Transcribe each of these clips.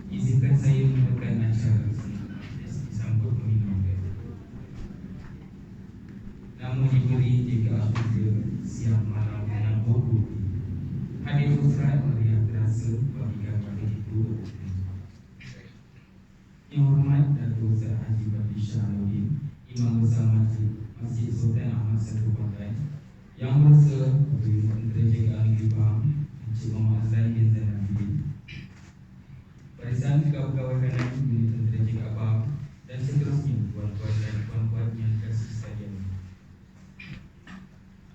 Izinkan saya mulakan acara disambut peminum. Namun diberi jika juga siang malam dengan bodoh. Hadir usrat meriah terasa bagikan pada itu. Yang hormat Datuk Ustaz Haji Badri Syahruddin, Imam Besar Masjid Sultan Ahmad Satu Pakai, Yang Berasa Menteri Jagaan Negeri Pahang Encik Muhammad Azlan bin Zainal Abidin, barisan kawan-kawan kanan unit Tentera Jagaan Pahang, dan seterusnya tuan-tuan dan puan-puan yang kasih sekalian.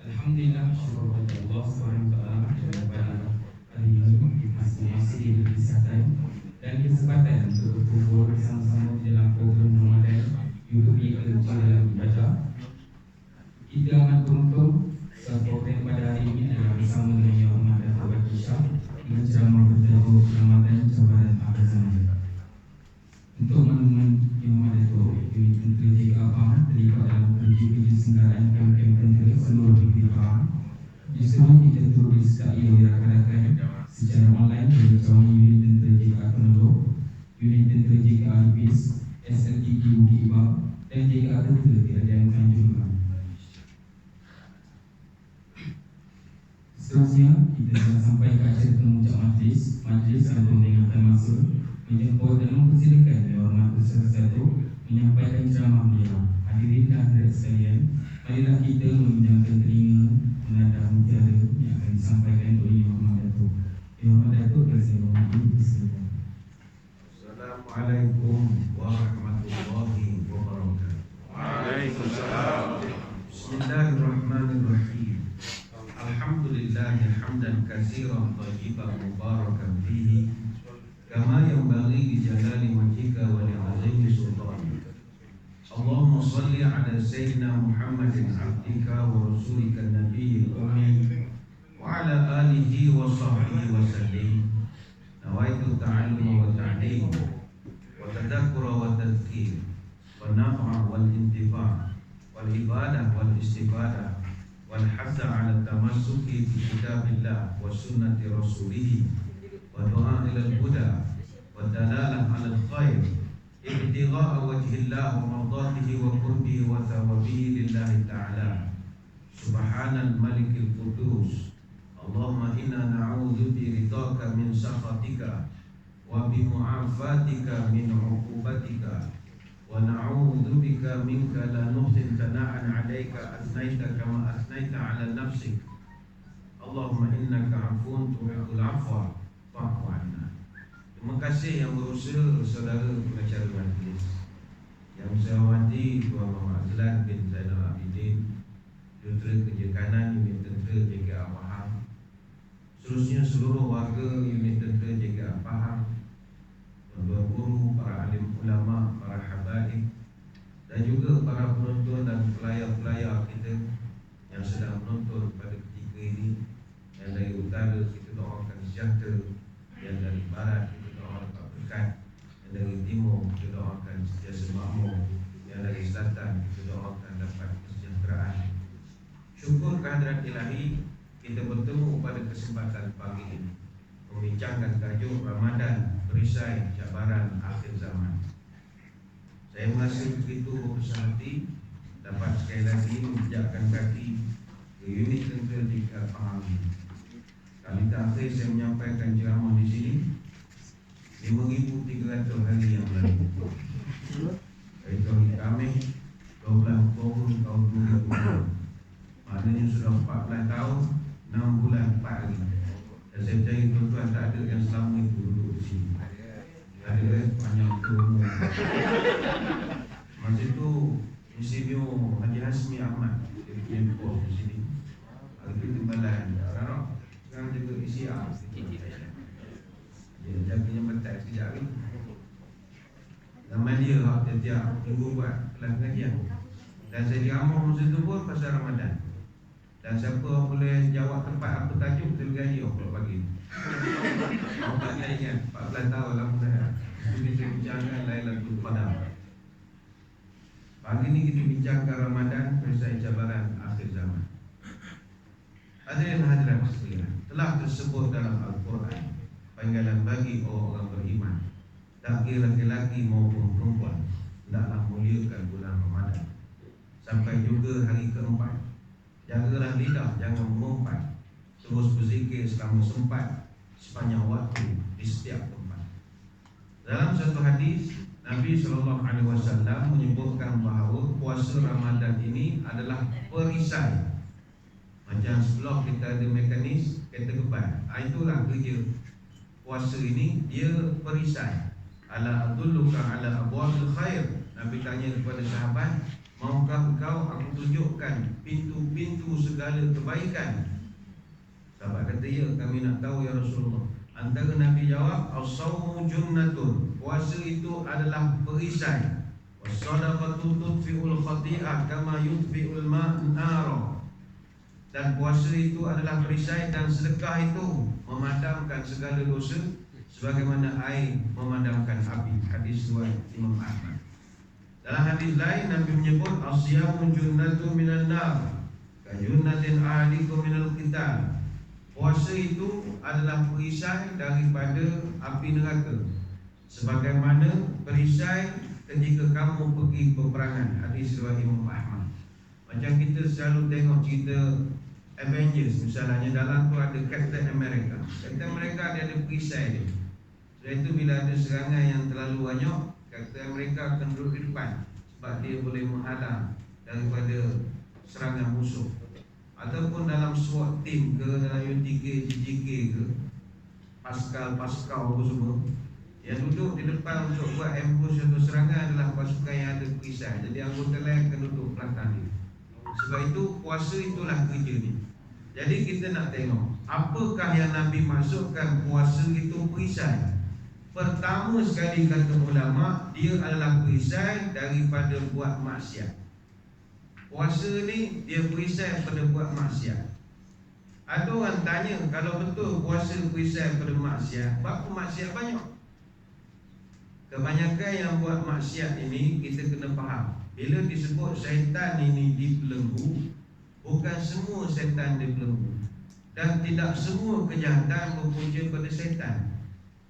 Alhamdulillah, syukur kepada Allah SWT pada hari ini masih diberi kesihatan dan kesempatan untuk berkumpul bersama-sama dalam program Ramadan UPI Kerja dalam Ibadah. Kita amat beruntung sebab program pada hari ini adalah bersama dengan Yang Hormat Datuk Badri Shah dengan ceramah bertajuk Ramadan Cabaran Akhir Zaman. Untuk makluman Yang Hormat Datuk, unit Tentera Jagaan Pahang terlibat dalam kerja-kerja senggaraan kem-kem tentera seluruh negeri Pahang. Justru kita turut disertai oleh rakan-rakan secara online dari kawan unit Tentera Jagaan Penolong, unit Tentera Jagaan Alipis, SLTT Bukit Ibak dan Jagaan Tentera Tiadaan Tanjung Klang. Seterusnya, kita telah sampai ke acara pengucap majlis. Majlis akan mendengarkan masa menjemput dan mempersilakan Yang Hormat Bersama Satu menyampaikan ceramah beliau. Hadirin dan hadirat sekalian, marilah kita meminjamkan telinga menadah mutiara yang akan disampaikan oleh Yang Hormat Datuk. Yang Hormat Datuk, saya hormati, persilakan. Assalamualaikum warahmatullahi wabarakatuh. Waalaikumsalam. Bismillahirrahmanirrahim. Alhamdulillahi hamdan katsiran thayyiban mubarakan fihi kama yanbaghi li jalali wajhika wa li 'azimi sultanika. Allahumma shalli ala sayyidina Muhammadin 'abdika wa rasulika nabiyil ummi wa ala alihi wa sahbihi wa sallim. Nawaitu ta'alluma wa ta'lim wa tadhakkura wa tadhkir wa naf'a wal intifa' wal ibadah wal istifadah wal hadza 'ala tamassuki bi kitabillah wa sunnati rasulih wa du'a ila al-huda wa dalalah 'ala al-khair ibtigha'a wajhillah wa mardatihi wa qurbihi wa thawabihi lillahi ta'ala. Subhanal malikil qudus, Allahumma inna na'udzu bi ridhaka min sakhatika wa bi mu'afatika min 'uqubatika wa na'udzu bika minka la nuhsin thana'an 'alaika asnaita kama asnaita 'ala nafsik. Allahumma innaka 'afuwun tuhibbul 'afwa fa'fu 'anna. Terima kasih yang berusaha saudara pengacara majlis. Yang saya hormati Tuan Muhammad Azlan bin Zainal Abidin, Jurutera Kerja Kanan Unit Tentera Jagaan Pahang. Seterusnya seluruh warga unit Tentera Jagaan Pahang, tuan-tuan guru, para alim ulama, para habaib, dan juga para penonton dan pelayar-pelayar kita yang sedang menonton pada ketika ini. Yang dari utara kita doakan sejahtera, yang dari barat kita doakan berkat, yang dari timur kita doakan sentiasa makmur, yang dari selatan kita doakan dapat kesejahteraan. Syukur kehadirat ilahi, kita bertemu pada kesempatan pagi ini membincangkan tajuk Ramadan Perisai Cabaran Akhir Zaman. Saya merasa begitu berbesar hati dapat sekali lagi menjejakkan kaki ke unit Tentera Jagaan Pahang ini. Kali terakhir saya menyampaikan ceramah di sini 5,300 hari yang lalu, iaitu hari Khamis 12 Oktober tahun 2020. Maknanya sudah 14 tahun 6 bulan 4 hari. Dan saya percaya tuan-tuan tak ada yang selama itu duduk di sini. Ada panjang umur. Masa itu Insinyur Haji Hasmi Ahmad dia punya pos di sini. Hari itu timbalan sekarang jaga ICR. Dia jaganya mentak sekejap ni. Zaman dia tiap minggu buat kelas pengajian. Dan saya diamal masa itu pun pasal Ramadan. Dan siapa boleh jawab tempat apa tajuk, kita gaji kalau pagi. Orang tak ingat 14 tahun lama dah. Ini kita bincangkan Lailatul Qadar. Pagi ni kita bincangkan Ramadan, perisai cabaran akhir zaman. Hadirin hadirat sekalian, telah tersebut dalam Al-Quran panggilan bagi orang-orang beriman tak kira laki-laki maupun perempuan, hendaklah muliakan bulan Ramadan. Sampai juga hari keempat, jagalah lidah, jangan mengumpat, terus berzikir selama sempat sepanjang waktu di setiap tempat. Dalam satu hadis, Nabi SAW menyebutkan bahawa puasa Ramadan ini adalah perisai. Macam sebelum kita ada mekanis kereta kebal, itulah kerja puasa ini, dia perisai. Ala adulluka ala abwabil khair. Nabi tanya kepada sahabat, maukah engkau aku tunjukkan pintu-pintu segala kebaikan? Sahabat kata, ya, kami nak tahu ya Rasulullah. Antara Nabi jawab, as-sawmu junnatun, puasa itu adalah perisai. Was-sadaqatu tudfi'ul khati'ah kama yudfi'ul ma'an nar. Dan puasa itu adalah perisai, dan sedekah itu memadamkan segala dosa sebagaimana air memadamkan api. Hadis riwayat Imam Ahmad. Dalam hadis lain Nabi menyebut as-siyamu junnatun minan nar ka junnatin ahlikum minal qital. Puasa itu adalah perisai daripada api neraka, sebagaimana perisai ketika kamu pergi peperangan. Hadis riwayat Imam Ahmad. Macam kita selalu tengok cerita Avengers misalnya, dalam tu ada Captain America. Captain America dia ada perisai dia. Setelah itu bila ada serangan yang terlalu banyak, Captain America akan duduk di depan, sebab dia boleh menghalang daripada serangan musuh. Ataupun dalam SWAT team ke, dalam UTK, JJK ke, Pascal apa semua, yang duduk di depan untuk buat ambush atau serangan adalah pasukan yang ada perisai. Jadi anggota lain akan duduk belakang dia. Sebab itu puasa itulah kerja ni. Jadi kita nak tengok apakah yang Nabi maksudkan puasa itu perisai. Pertama sekali kata ulama, dia adalah perisai daripada buat maksiat. Puasa ni dia perisai pada buat maksiat. Ada orang tanya, kalau betul puasa perisai pada maksiat, berapa maksiat banyak? Kebanyakan yang buat maksiat ini kita kena faham. Bila disebut syaitan ini dibelenggu, bukan semua syaitan dibelenggu, dan tidak semua kejahatan berpunca pada syaitan.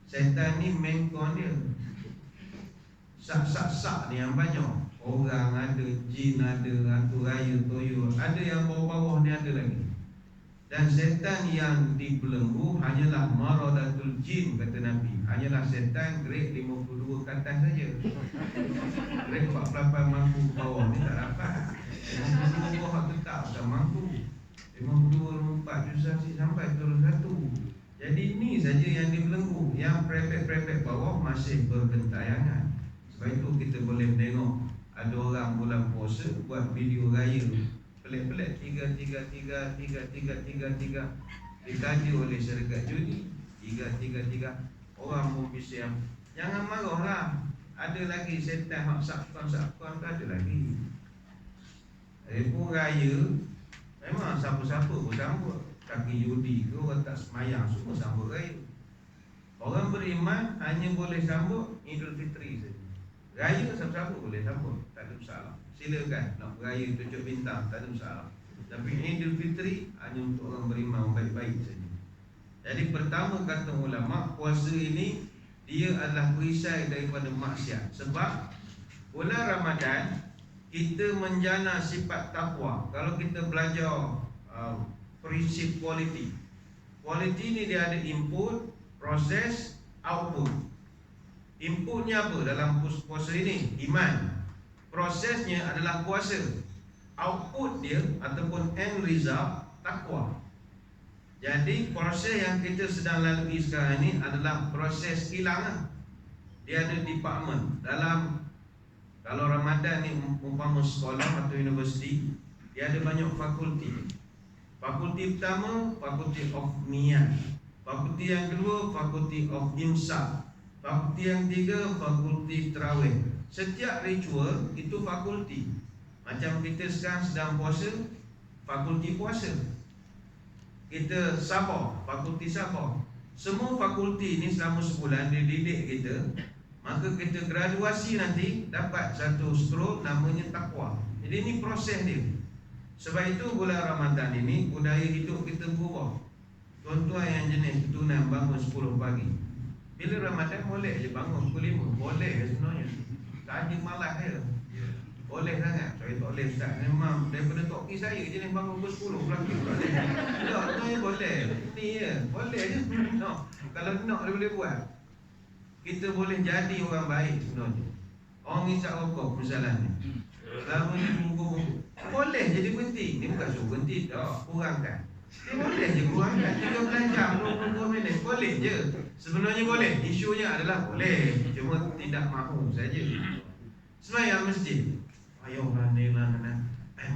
Syaitan ni mengkon dia, sak-sak ni yang banyak. Orang ada, jin ada, hantu raya, toyo, ada yang bawah-bawah ni ada lagi. Dan syaitan yang dibelenggu hanyalah maradatul jin, kata Nabi. Hanyalah syaitan grade 52 ke atas saja. Grade 48 mampu ke bawah ni tak dapat. 52 bawah tetap tak mampu. 52, 54 susah sih sampai turun 1. Jadi ini saja yang dibelenggu. Yang prepek-prepek bawah masih bergentayangan. Sebab itu kita boleh tengok ada orang bulan puasa buat video raya pelik-pelik, 3 dikaji oleh syarikat judi, 3 orang pun bising. Jangan marahlah. Ada lagi setan hak sakon ada lagi. Pun raya memang siapa-siapa pun sambut. Kaki judi ke, orang tak semayang, semua sambut raya. Orang beriman hanya boleh sambut Idul Fitri saja. Raya siapa-siapa boleh sambut, tak ada masalah. Silakan nak beraya tunjuk bintang, tak ada masalah. Tapi Idul Fitri hanya untuk orang beriman baik-baik saja. Jadi pertama kata ulama, puasa ini dia adalah perisai daripada maksiat. Sebab bulan Ramadan kita menjana sifat takwa. Kalau kita belajar prinsip quality ni dia ada input, proses, output. Inputnya apa dalam puasa ini? Iman. Prosesnya adalah puasa. Output dia ataupun end result, takwa. Jadi proses yang kita sedang lalui sekarang ini adalah proses kilang. Dia ada department. Dalam, kalau Ramadan ni umpama sekolah atau universiti, dia ada banyak fakulti. Fakulti pertama, Fakulty of Niat. Fakulti yang kedua, Fakulty of Imsak. Fakulti yang tiga, fakulti terawih. Setiap ritual itu fakulti. Macam kita sekarang sedang puasa, fakulti puasa. Kita sabar, fakulti sabar. Semua fakulti ini selama sebulan dia didik kita. Maka kita graduasi nanti dapat satu scroll namanya takwa. Jadi ini proses dia. Sebab itu bulan Ramadan ini budaya hidup kita berubah. Tuan-tuan yang jenis keturunan bangun 10 pagi, Bila Ramadan boleh je bangun pukul 5. Boleh sebenarnya. Saja malas je. Boleh sangat. Saya tak boleh Ustaz. Memang daripada toki saya je ni bangun pukul 10 belakang tak boleh. Tak, sebenarnya boleh. Ni je. Boleh je. No. Kalau nak dia boleh buat. Kita boleh jadi orang baik sebenarnya. Orang isap rokok misalnya. Selama ni bungkus-bungkus. Boleh jadi berhenti. Ni bukan suruh berhenti. Tak. Kurangkan. Dia boleh je kurangkan 13 jam 22 minit. Boleh je. Sebenarnya boleh. Isunya adalah boleh. Cuma tidak mahu saja. Sembahyang masjid. Ayuh lah.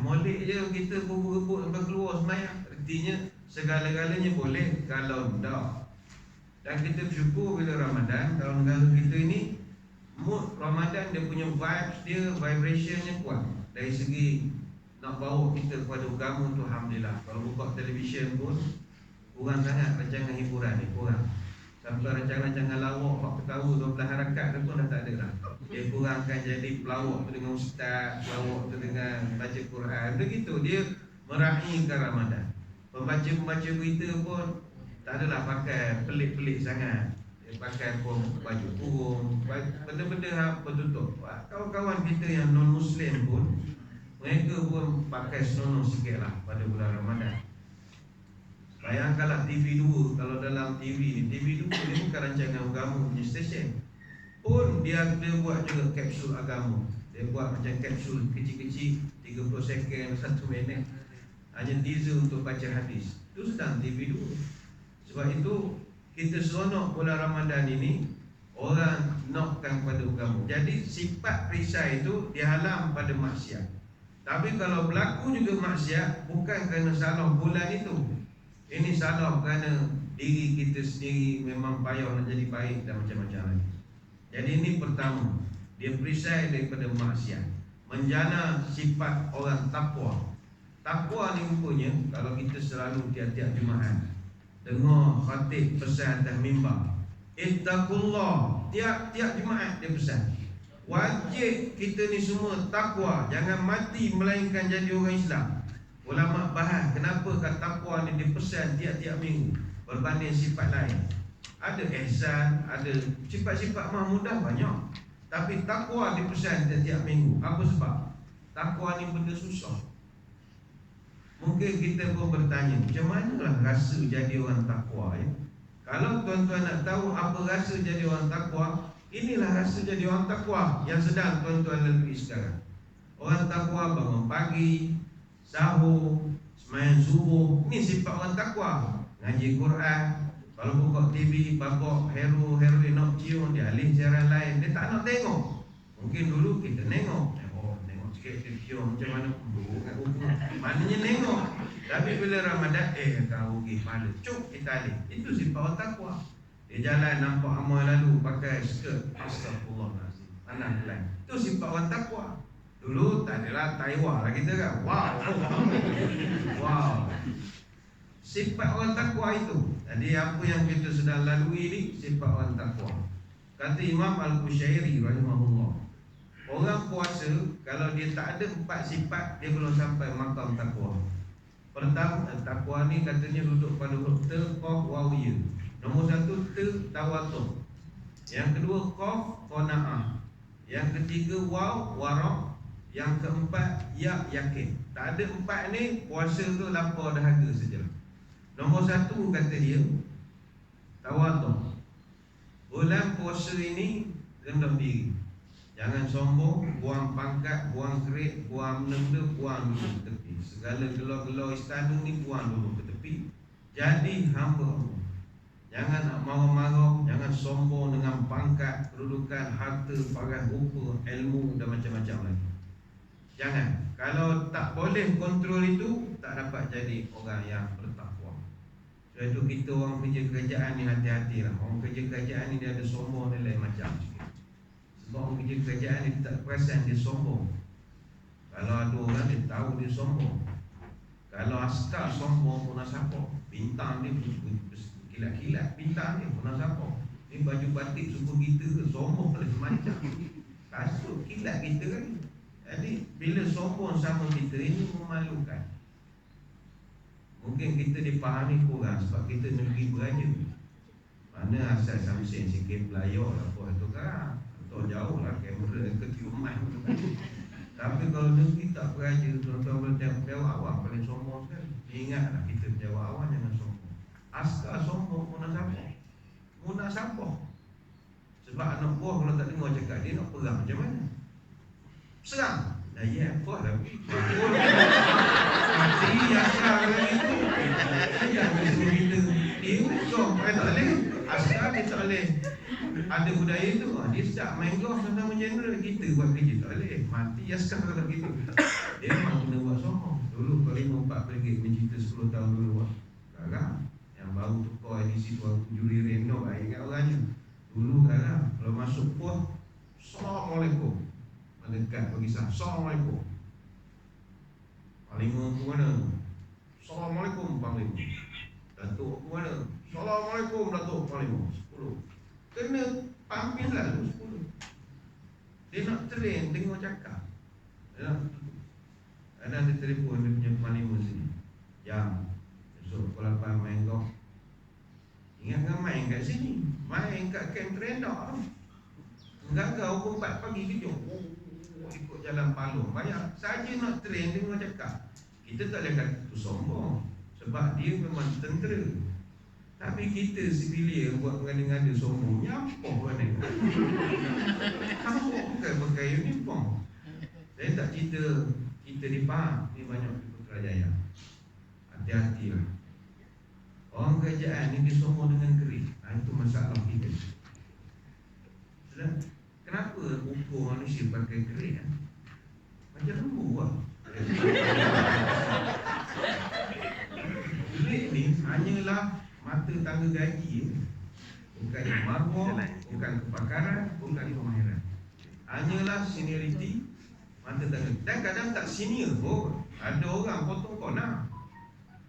Molek je kita berebut sampai keluar sembahyang. Artinya segala-galanya boleh. Kalau tak. Dan kita bersyukur bila Ramadan. Kalau negara kita ini mood Ramadan dia punya vibes dia, vibrationnya kuat. Dari segi nak bawa kita kepada agama tu alhamdulillah. Kalau buka televisyen pun kurang sangat rancangan hiburan ni, kurang. Sampai rancangan-rancangan lawak hak ketawa 12 harakat tu pun dah tak ada dah. Dia kurangkan jadi pelawak tu dengan ustaz, pelawak tu dengan baca Quran. Begitu dia meraihkan Ramadan. Pembaca-pembaca berita pun tak adalah pakai pelik-pelik sangat. Dia pakai pun baju kurung, benda-benda bertutup. Kawan-kawan kita yang non-Muslim pun mereka pun pakai senonoh sikit lah pada bulan Ramadan. Bayangkanlah TV2. Kalau dalam TV 2 ni bukan rancangan agama punya stesen. Pun dia buat juga kapsul agama. Dia buat macam kapsul kecil-kecil 30 second, 1 minit. Hanya teaser untuk baca hadis. Itu sedang TV2. Sebab itu kita seronok bulan Ramadan ini. Orang nakkan pada agama. Jadi sifat perisai itu dihalang pada maksiat. Tapi kalau berlaku juga maksiat, bukan kerana salah bulan itu. Ini salah kerana diri kita sendiri memang payah nak jadi baik dan macam-macam lagi. Jadi ini pertama, dia perisai daripada maksiat. Menjana sifat orang takwa. Takwa ni rupanya, kalau kita selalu tiap-tiap Jumaat dengar khatib pesan atas mimbar, ittaqullah, tiap-tiap Jumaat dia pesan. Wajib kita ni semua takwa, jangan mati melainkan jadi orang Islam. Ulama bahas kenapa kat takwa ni dipesan tiap-tiap minggu berbanding sifat lain. Ada ihsan, ada sifat-sifat mahmudah banyak. Tapi takwa dipesan tiap-tiap minggu. Apa sebab? Takwa ni benda susah. Mungkin kita pun bertanya, macam manalah rasa jadi orang takwa ya? Kalau tuan-tuan nak tahu apa rasa jadi orang takwa, inilah rasa jadi orang takwa yang sedang tuan-tuan lalui sekarang. Orang takwa bangun pagi, sahur, sembahyang subuh. Ini sifat orang takwa. Ngaji Quran. Kalau buka TV, babak hero-heroin nak cium, dia alih siaran lain. Dia tak nak tengok. Mungkin dulu kita tengok sikit dia cium macam mana buruk kat buku. Maknanya tengok. Tapi bila Ramadan, kau pergi pada cuk kita alih. Itu sifat orang takwa. Dia jalan nampak amal lalu pakai skirt. Astagfirullahaladzim. Pandang pelan. Itu sifat orang takwa. Dulu tak adalah Taiwan lah kita kan. Wow. Sifat orang takwa itu. Jadi apa yang kita sedang lalui ni sifat orang takwa. Kata Imam Al-Qushairi rahimahullah, orang puasa kalau dia tak ada 4 sifat, dia belum sampai makam takwa. Pertama, takwa ni katanya duduk pada huruf ta, qaf, waw, ya. Nombor 1 ta, tawaduk. Yang kedua qaf, qanaah. Yang ketiga waw, wara'. Yang keempat ya, yakin. Tak ada 4 ni, puasa tu lapar dahaga saja. Nombor 1 kata dia tawaduk. Bulan puasa ini rendah diri. Jangan sombong, buang pangkat, buang kerik, buang benda, buang dulu ke tepi. Segala gelar-gelar istana ni buang dulu ke tepi. Jadi hamba Allah. Jangan nak marah-marah, jangan sombong dengan pangkat, kedudukan, harta, paras rupa, ilmu dan macam-macam lagi. Jangan. Kalau tak boleh kontrol itu, tak dapat jadi orang yang bertakwa. Sebab itu kita orang kerja kerajaan ni hati-hatilah. Orang kerja kerajaan ni dia ada sombong dan lain macam sikit. Sebab orang kerja kerajaan ni tak perasan dia sombong. Kalau ada orang dia tahu dia sombong. Kalau askar sombong pun nak siapa? Bintang dia kilat-kilat, bintang dia pun nak siapa? Ni baju batik suku kita ke sombong lain macam. Kasut kilat kita kan. Jadi bila sombong sama kita ini memalukan. Mungkin kita dipahami kurang sebab kita negeri beraja. Mana asal Samsin sikit belayar lah puas tu kan. Atau jauh lah kamera ketiuman tu kan. Tapi kalau negeri tak beraja, tuan-tuan boleh tengok pejabat awak paling sombong sekali. Ingatlah kita pejabat awak jangan sombong. Askar sombong munasabah. Sebab anak buah kalau tak dengar cakap dia nak perang macam mana? Serang. Dah ya apa tapi mati askar lagi tu. Jangan suruh kita dia kau tak boleh. Askar dia tak boleh. Ada budaya tu, dia start main golf sama general, kita buat kerja tak boleh. Mati askar kalau gitu. Dia memang kena buat sombong. Dulu kalau 5-4 pergi mencerita 10 tahun dulu sekarang yang baru tukar edisi tu juri reno baik ingat orangnya. Dulu sekarang kalau masuk pun Assalamualaikum. Mendekat bagi sah. Assalamualaikum. Panglima ke mana? Assalamualaikum Panglima. Datuk ke mana? Assalamualaikum Datuk Panglima. 10. Kena pampin lalu 10. Dia nak train tengok cakap. Ada telefon dia punya panglima sini. Jam esok pukul 8 main golf. Ingat kan main kat sini. Main kat camp Terendak tu. Gagal pukul 4 pagi kejut. Ikut jalan Palung. Banyak saja nak train tengok cakap. Kita tak boleh kata tu sombong. Sebab dia memang tentera. Tapi kita civilian buat mengada-ngada sombong. Nyampah mana? Kamu bukan pakai uniform. Saya tak cerita kita di Pahang ni banyak di Putrajaya. Hati-hatilah. Orang kerajaan ni dia sombong dengan keris. Itu masalah kita. Kenapa ukur manusia pakai keris kan? Macam lembu lah. Keris ni hanyalah mata tangga gaji. Bukan maruah, bukan kepakaran, bukan kemahiran. Hanyalah seniority mata tangga. Dan kadang tak senior pun. Ada orang potong kona.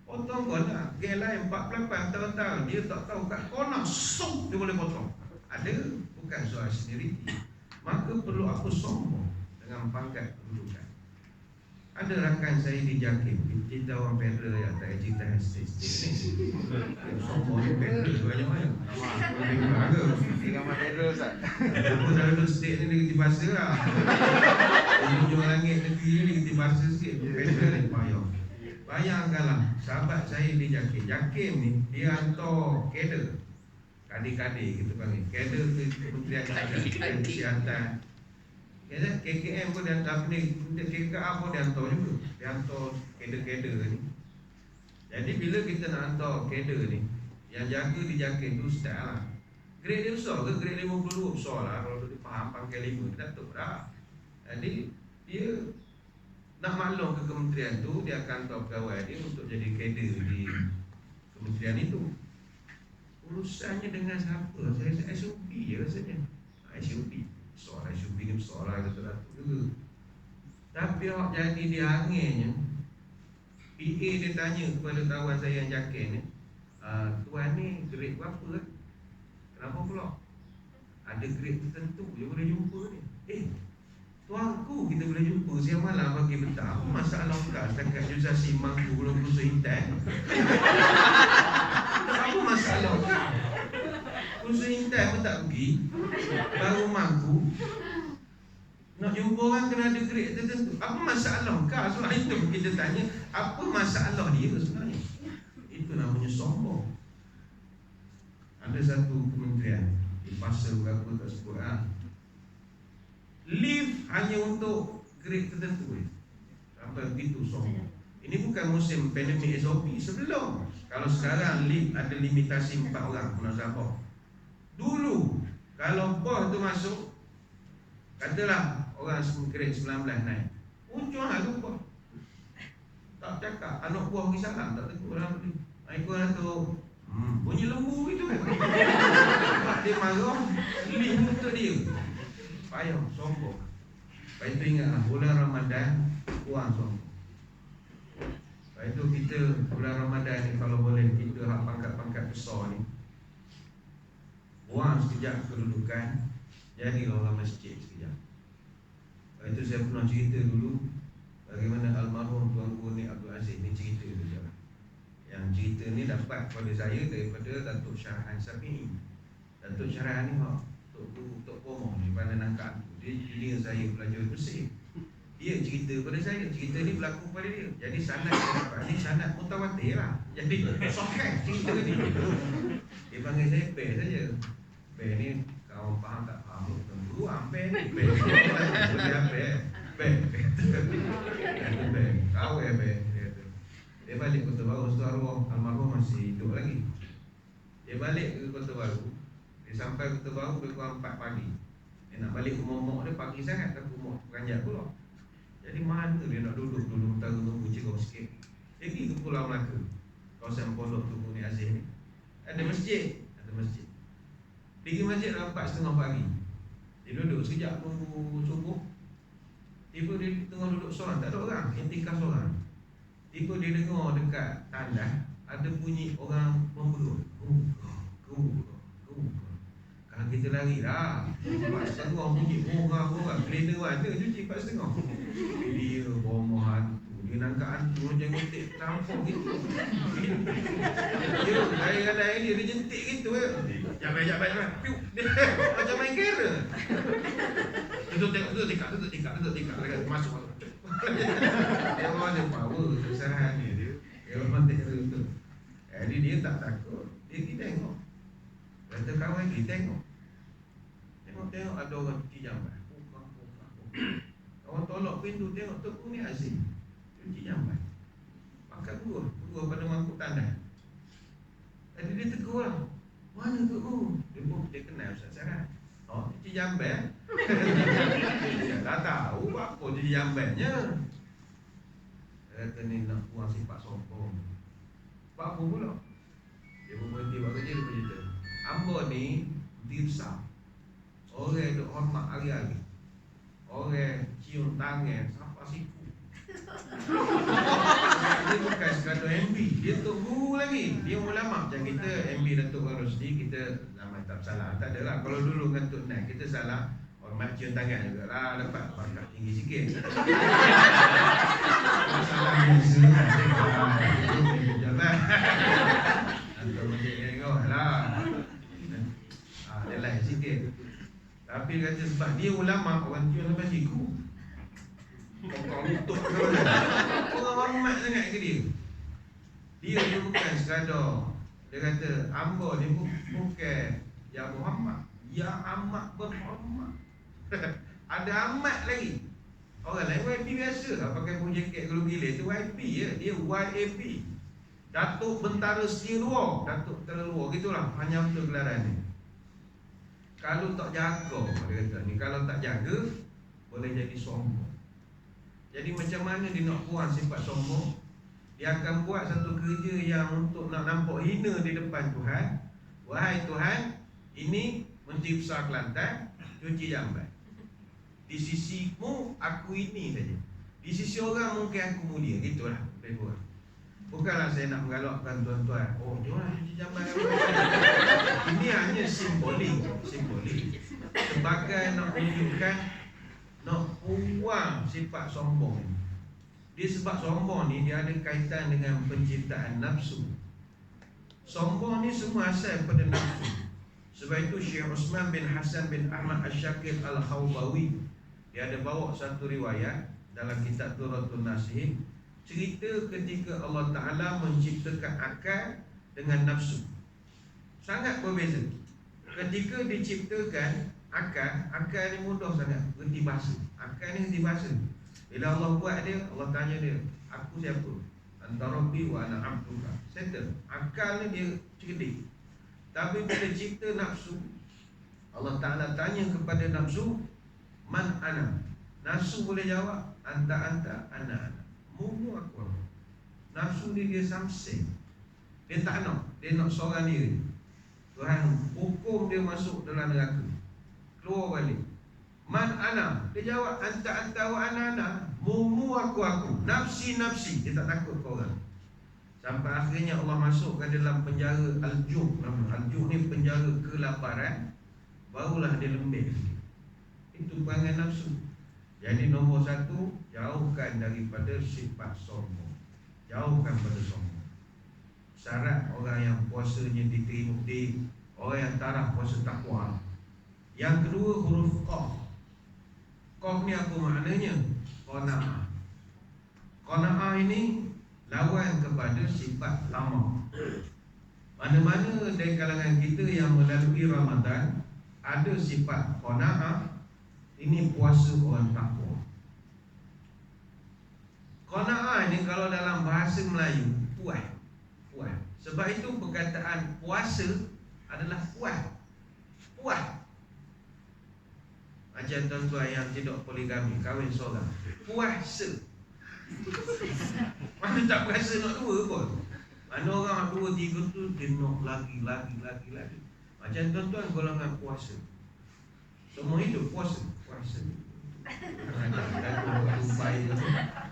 Potong kona. Geng lain 48 tahun-tahun dia tak tahu kat kona sok dia boleh potong. Ada. Bukan soal seniority. Maka perlu aku sombong dengan pangkat kedudukan. Ada rakan saya di Jakim, cerita orang federal yang tak cerita estate ni. Sombong ni federal banyak-banyak. Dengan federal Ustaz. Apa dalam state ni negatif bahasa lah. Ujung langit negeri ni negatif bahasa sikit. Federal ni payah. Bayangkanlah sahabat saya di Jakim. Jakim ni dia hantar kader. Kadir-kadir kita panggil. Kader ke Kementerian Kesihatan. KKM pun dia hantar ni. KKA pun dia hantar juga. Dia hantar kader-kader ni. Jadi bila kita nak hantar kader ni, yang jaga di Jakim tu start lah. Grade dia besar ke? Grade 52 besar lah. Kalau dia faham pangkat 5 dia tak tahu dah. Jadi dia nak maklum ke kementerian tu, dia akan hantar pegawai dia untuk jadi kader di kementerian itu. Urusannya dengan siapa? Saya SUP je rasanya. SUP. Besar SUP ni besar lah kata Datuk juga. Tapi awak jadi dia anginnya. PA dia tanya kepada kawan saya yang Jakin ni, tuan ni grade berapa? Kenapa pula? Ada grade tertentu dia boleh jumpa ni. Tuanku kita boleh jumpa siang malam pagi petang. Masalah kau setakat Juzah Simangku belum kursus intan. Apa masalah kau? Kursus intan pun tak pergi. Baru mampu. Nak jumpa orang kena ada grade tertentu. Apa masalah kau? Sebab itu kita tanya, apa masalah dia sebenarnya? Itu namanya sombong. Ada satu kementerian di pasal berapa tak sebut lift hanya untuk grade tertentu. Sampai begitu sombong. Ini bukan musim pandemik SOP. Sebelum, kalau sekarang lift ada limitasi 4 orang munasabah. Dulu kalau bos tu masuk, katalah orang grade 19 naik, puncung lah tu bos. Tak cakap, anak buah pergi salam, tak tegur orang tu. Ikut tu bunyi lembu itu. Dia marah, lift untuk dia. Payah, sombong. Lepas itu ingatlah, bulan Ramadan kurang sombong. Lepas itu kita bulan Ramadan ni kalau boleh kita pangkat-pangkat besar ni buang sekejap kedudukan, jadilah orang masjid sekejap. Lepas itu saya pernah cerita dulu bagaimana almarhum Tuan Guru ni Abdul Aziz ni cerita tu je. Yang cerita ni dapat pada saya daripada Datuk Syarahan Sabi'i. Datuk Syarah ni Tok Pomoh ni pada nangkap dia saya pelajar bersih. Dia cerita pada saya, cerita ni berlaku pada dia. Jadi sanad saya dapat ni sanad mutawatir lah. Jadi sahih cerita ni. Dia panggil saya Bel saja. Bel ni kau faham tak faham? Guru Bel ni Bel. Boleh Bel. Bel. Kata Bel. Kau Bel. Dia balik Kota Baru, setelah arwah almarhum masih hidup lagi. Dia balik ke Kota Baru. Dia sampai Kota Baru lebih kurang 4 pagi. Dia nak balik rumah mak dia pagi sangat, tapi mak beranjak pula. Jadi mana dia nak duduk utara tunggu cikgu sikit. Dia pergi ke Pulau Melaka, kawasan pondok Tunku Nik Aziz ni. Ada masjid. Dia pergi masjid dalam 4:30 pagi. Dia duduk sekejap tunggu subuh. Tiba dia tengah duduk seorang, tak ada orang, intikaf seorang. Tiba dia dengar dekat tandas ada bunyi orang memberut. Kalau kita lari dah 4:30 bunyi orang kelena mana cuci 4:30. Dia bomoh hantu. Dia nangkap hantu macam jentik campur gitu. Dia kadang-kadang dia jentik gitu ya. Jabat. Macam main kera. Tutup tikak. Masuk. Dia orang ada power kesalahan dia. Dia orang kera tu. Jadi dia tak takut. Dia pergi tengok. Kata kawan pergi tengok. Tengok ada orang cuci jambat. Orang tolak pintu tengok Tunku Nik Aziz cuci jambat. Makan gua pada mangkuk tandas. Jadi dia tegur lah. Mana Tunku? Dia kenal Ustaz Sarah. Oh, cuci jambat. Dia tak tahu apa cuci jambatnya. Dia kata ni nak buang sifat sombong. Buat apa pula? Dia pun berhenti buat kerja, dia bercerita. Hamba ni dia besar. Orang duk hormat hari-hari. Orang cium tangan sampai siku. Dia bukan sekadar MB, dia Tok Guru lagi. Dia ulama macam kita MB Datuk Rosdi, kita zaman tak salah. Tak adalah. Kalau dulu dengan Tok Nai kita salah, hormat cium tangan jugalah, dapat bakat tinggi sikit. Salah biasa jalan. Antar masjid tengok lah. Dia lain sikit. Tapi kata sebab dia ulama, orang cium sampai siku. Orang lutut ke mana. Orang hormat sangat ke dia. Dia bukan sekadar. Dia kata hamba ni bukan Ya Muhammad, Ya Ahmad berhormat. Ada Ahmad lagi. Orang lain YP biasa lah, pakai pun jaket kalau gila tu YP je. Dia YAP, Datuk Bentara Setia Luar. Datuk Bentara Luar gitulah, hanya untuk gelaran ni. Kalau tak jaga, dia kata ni, kalau tak jaga boleh jadi sombong. Jadi macam mana dia nak buang sifat sombong? Dia akan buat satu kerja yang untuk nak nampak hina di depan Tuhan. Wahai Tuhan, ini Menteri Besar Kelantan cuci jambat. Di sisimu aku ini saja. Di sisi orang mungkin aku mulia. Itulah lebih kurang. Bukanlah saya nak menggalakkan tuan-tuan, oh jangan cuci jambat. Ini hanya simbolik. Sebagai nak menunjukkan, nak buang sifat sombong. Dia sebab sombong ni dia ada kaitan dengan penciptaan nafsu. Sombong ni semua asal pada nafsu. Sebab itu Syekh Osman bin Hasan bin Ahmad Asy-Syakir Al-Khawbawi, dia ada bawa satu riwayat dalam kitab Turatul Nasih, cerita ketika Allah Ta'ala menciptakan akal dengan nafsu. Sangat berbeza. Ketika diciptakan akal ni mudah sangat berhenti bahasa. Akal ni berhenti bahasa. Bila Allah buat dia, Allah tanya dia, aku siapa? Anta Rabbi wa ana abduka. Settle. Akal ni dia cerdik. Tapi bila cipta nafsu, Allah Ta'ala tanya kepada nafsu, man ana? Nafsu boleh jawab, anta, ana. Munggu aku. Nafsu ni dia samsing. Dia tak nak. Dia nak seorang diri. Tuhan hukum dia masuk dalam neraka. Keluar balik. Man ana? Dia jawab, anta wa ana. Munggu aku. Nafsi. Dia tak takut ke orang. Sampai akhirnya Allah masukkan dalam penjara Al-Juh. Al-Juh ni penjara kelaparan. Barulah dia lembik. Itu perangai nafsu. Jadi nombor satu, jauhkan daripada sifat sombong. Jauhkan pada sombong. Syarat orang yang puasanya diterima, Orang yang taraf puasa takwa. Yang kedua huruf Qaf. Qaf ni apa maknanya? Qana'ah. Qana'ah ini lawan kepada sifat tamak. Mana-mana dari kalangan kita yang melalui Ramadan ada sifat qana'ah, ini puasa orang takwa. Qana'ah ni kalau dalam bahasa Melayu puas. Puas. Sebab itu perkataan puasa adalah puas. Puas. Macam tuan-tuan yang tidak poligami, kahwin seorang, puasa. Mana tak puasa nak dua pun. Mana orang 2, 3 tu dia nak lagi. Macam tuan-tuan golongan puasa. Semua hidup puasa. Puasa.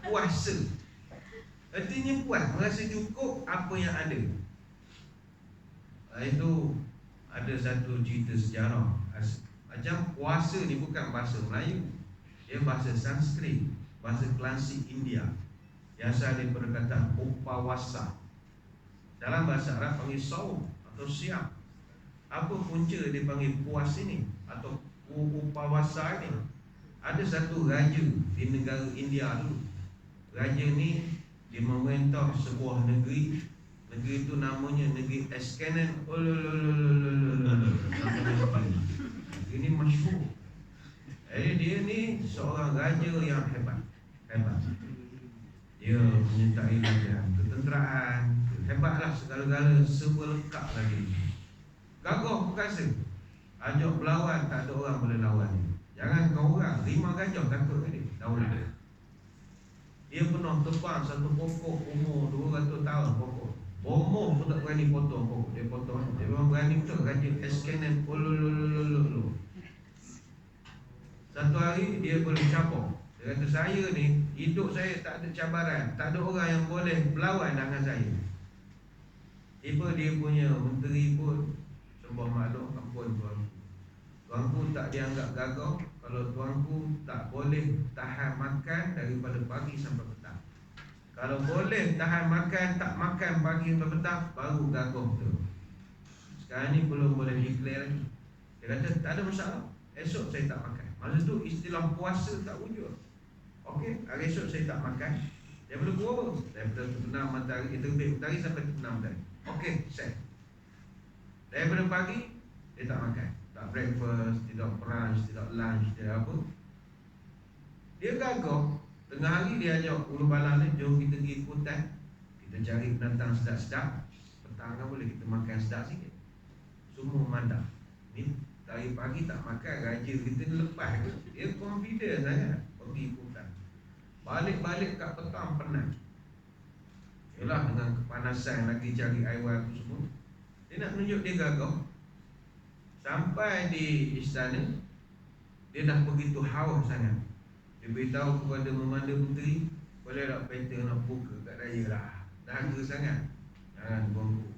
Puasa. Artinya puas, merasa cukup apa yang ada. Itu ada satu cerita sejarah. Macam puasa ni bukan bahasa Melayu, dia bahasa Sanskrit, bahasa klasik India, yang asal daripada kata upawasa. Dalam bahasa Arab panggil saum atau siam. Apa punca dia panggil puas ini atau upawasa ini? Ada satu raja di negara India dulu. Raja ni dia memerintah sebuah negeri. Negeri itu namanya negeri Eskanen. Ini masyhur. Dia ni seorang raja yang hebat. Dia menyertai ketenteraan, hebatlah segala-gala, serba lengkap lagi. Gagah perkasa. Ajak berlawan, tak ada orang boleh lawan dia. Jangan kau orang, 5 gajah takut dia. Daulat. Dia pernah tebang satu pokok umur 200 tahun pokok. Bomoh pun tak berani potong pokok. Dia potong. Dia memang berani betul. Raja Eskanen. Satu hari dia boleh capok. Dia kata saya ni, hidup saya tak ada cabaran, tak ada orang yang boleh berlawan dengan saya. Tiba dia punya menteri pun sembah maklum, ampun tuanku tak dianggap gagah kalau tuanku tak boleh tahan makan daripada pagi sampai petang. Kalau boleh tahan makan, tak makan pagi sampai petang, baru gagah tu. Sekarang ni belum boleh declare lagi. Dia kata tak ada masalah, esok saya tak makan. Masa tu istilah puasa tak wujud. Okey, hari esok saya tak makan. Daripada pukul apa? Daripada terbenam matahari, terbit matahari sampai terbenam matahari. Okey, set. Daripada pagi dia tak makan. Tak breakfast, tidak brunch, tidak lunch, tidak apa. Dia gagah. Tengah hari dia ajak ulu balang ni, jom kita pergi ke hutan, kita cari binatang sedap-sedap. Petang kan boleh kita makan sedap sikit. Semua mandang. Ni dari pagi tak makan, raja kita ni lepas ke. Dia confident sangat pergi ke hutan. Balik-balik kat petang penat. Yalah, dengan kepanasan lagi cari air tu semua. Dia nak tunjuk dia gagah. Sampai di istana, dia dah begitu haus sangat. Dia beritahu kepada memanda puteri, boleh tak peta nak buka kat raya lah. Dahaga sangat. Jangan tuanku.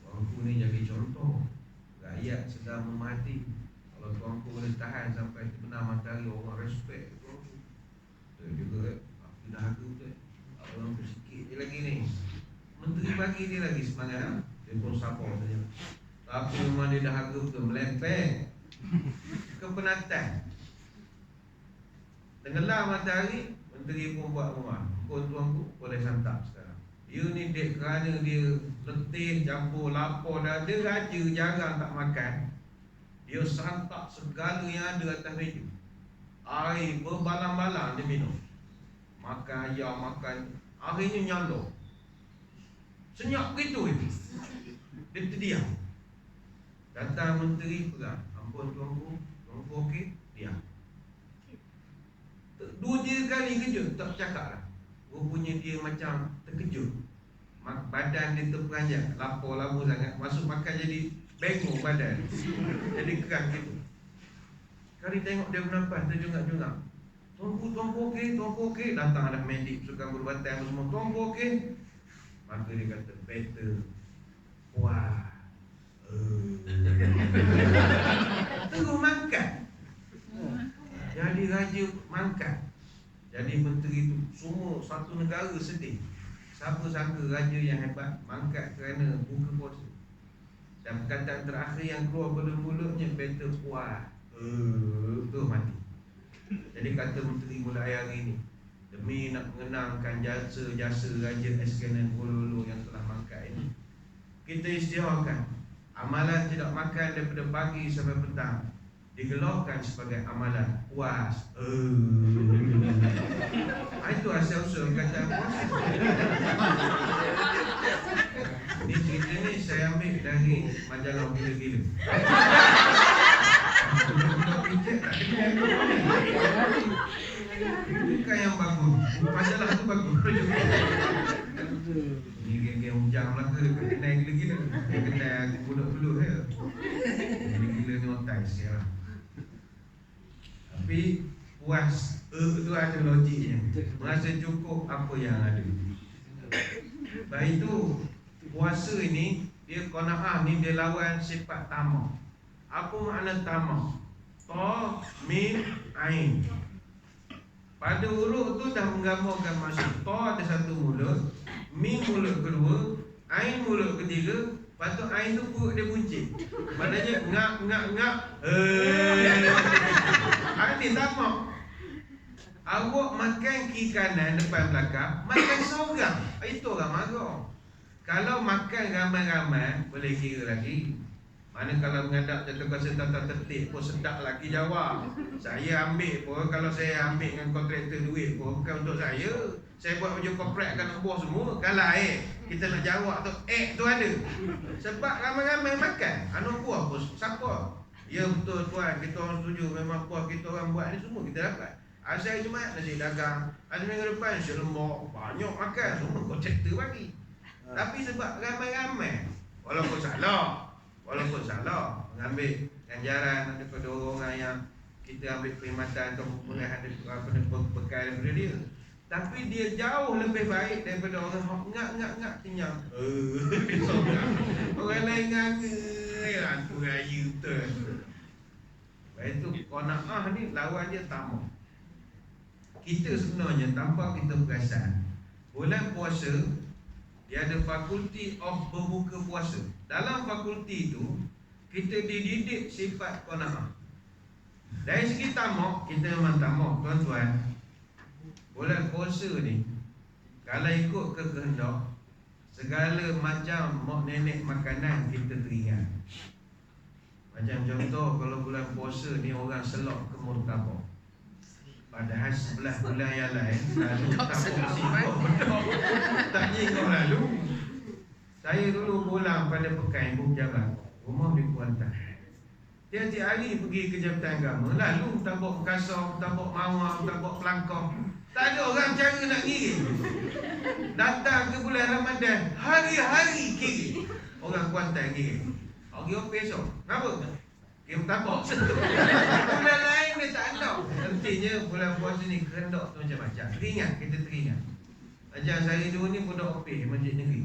Tuanku ni jadi contoh. Rakyat sedang memati. Kalau tuanku boleh tahan sampai terbenam matahari, orang respect tuanku. Itu juga aku dahaga betul. Orang tu sikit je lagi ni. Menteri bagi dia lagi semangat. Dia pun sabar saja. Tapi memang dia dahaga betul, melempeng. Kepenatan. Tenggelam matahari, menteri pun buat rumah. Kau tuanku boleh santap sekarang. Dia ni dek kerana dia letih, campur, lapar dah. Dia raja jarang tak makan. Dia santap segala yang ada atas meja. Air berbalang-balang dia minum. Makan ayam, makan. Akhirnya nyalur. Senyap begitu itu. Dia terdiam. Datang menteri pegang. Ampun tuanku, tuanku okey? Diam. 2-3 kali kejut, tak cakap lah. Rupanya dia macam terkejut. Badan dia terperanjat, lapar lama sangat. Masuk makan jadi bengong badan. Jadi keras gitu. Kali tengok dia bernafas, terjungak-jungak. Tuanku okey, tuanku okey. Datang ada medik, sukan berbatan semua. Tuanku okey. Maka dia kata, better. Wah. Terus mangkat. Jadi raja mangkat. Jadi menteri itu semua satu negara sedih. Siapa sangka raja yang hebat mangkat kerana buka puasa. Dan perkataan terakhir yang keluar pada mulutnya better puas. Tu mati. Jadi kata Menteri Mulai hari ini, demi nak mengenangkan jasa-jasa Raja SKNN Kuala Lumpur yang telah mangkat ini, kita isytiharkan amalan tidak makan daripada pagi sampai petang digelarkan sebagai amalan puas. Itu asal-usul kata puas. Ini cerita ni saya ambil dari majalah Gila-Gila. Bukan yang bagus. Majalah tu bagus. Ini geng-geng ujang Melaka dekat kedai Gila-Gila. Kedai budak dulu ya. Gila-Gila ni otai sekarang. Tapi puas tu ada logiknya. Merasa cukup apa yang ada. Baik itu puasa ini dia qanaah ni dia lawan sifat tamak. Apa makna tamak? Ta, mim, ain. Pada huruf tu dah menggambarkan maksud. Ta ada satu mulut, mim mulut kedua, ain mulut ketiga. Lepas tu ain tu perut dia buncit. Maknanya ngak. Ini tamak. Awak makan kiri kanan depan belakang, makan seorang. Itu orang marah. Kalau makan ramai-ramai, boleh kira lagi. Mana kalau menghadap jatuh kuasa tata tertib pun sedap lagi jawab. Saya ambil pun, kalau saya ambil dengan kontraktor duit pun, bukan untuk saya. Saya buat baju korporat akan nombor semua. Kalau kita nak jawab tu, tu ada. Sebab ramai-ramai makan. Anu puas pun, siapa? Ya betul tuan, kita orang setuju. Memang puas kita orang buat ni semua kita dapat. Asal Jumaat nasi dagang, ada minggu depan nasi lemak. Banyak makan, semua kontraktor bagi. Tapi sebab ramai-ramai, walaupun salah mengambil ganjaran daripada orang yang kita ambil perkhidmatan atau pengurahan bekal daripada dia, tapi dia jauh lebih baik daripada orang ngak kenyang. Orang lain nganga tu raya betul. Lepas itu qanaah ni lawan dia tamak. Kita sebenarnya tanpa kita perasan, bulan puasa dia ada fakulti of berbuka puasa. Dalam fakulti itu kita dididik sifat qanaah. Dari segi tamak, kita memang tamak, tuan-tuan. Bulan puasa ni kalau ikut ke kehendak, segala macam mak nenek makanan kita teringat. Macam contoh, kalau bulan puasa ni orang selok ke murtabak, padahal 11 bulan yang lain lalu tak singkong tak nyingkong lalu. Saya dulu pulang pada Pekan Ibu Pejabat, rumah di Kuantan. Tiap-tiap hari pergi ke Jabatan Agama, lalu tabuk kasar, tabuk mawar, tabuk pelangkong. Tak ada orang cara nak ngirim. Datang ke bulan Ramadan, hari-hari kirim. Orang Kuantan kirim. Pergi opis so. Kenapa? Kirim tabuk. Bulan lain dia tak ada. Artinya bulan puasa ni kehendak tu macam-macam. Kita teringat. Macam saya dulu ni budak opis Masjid Negeri.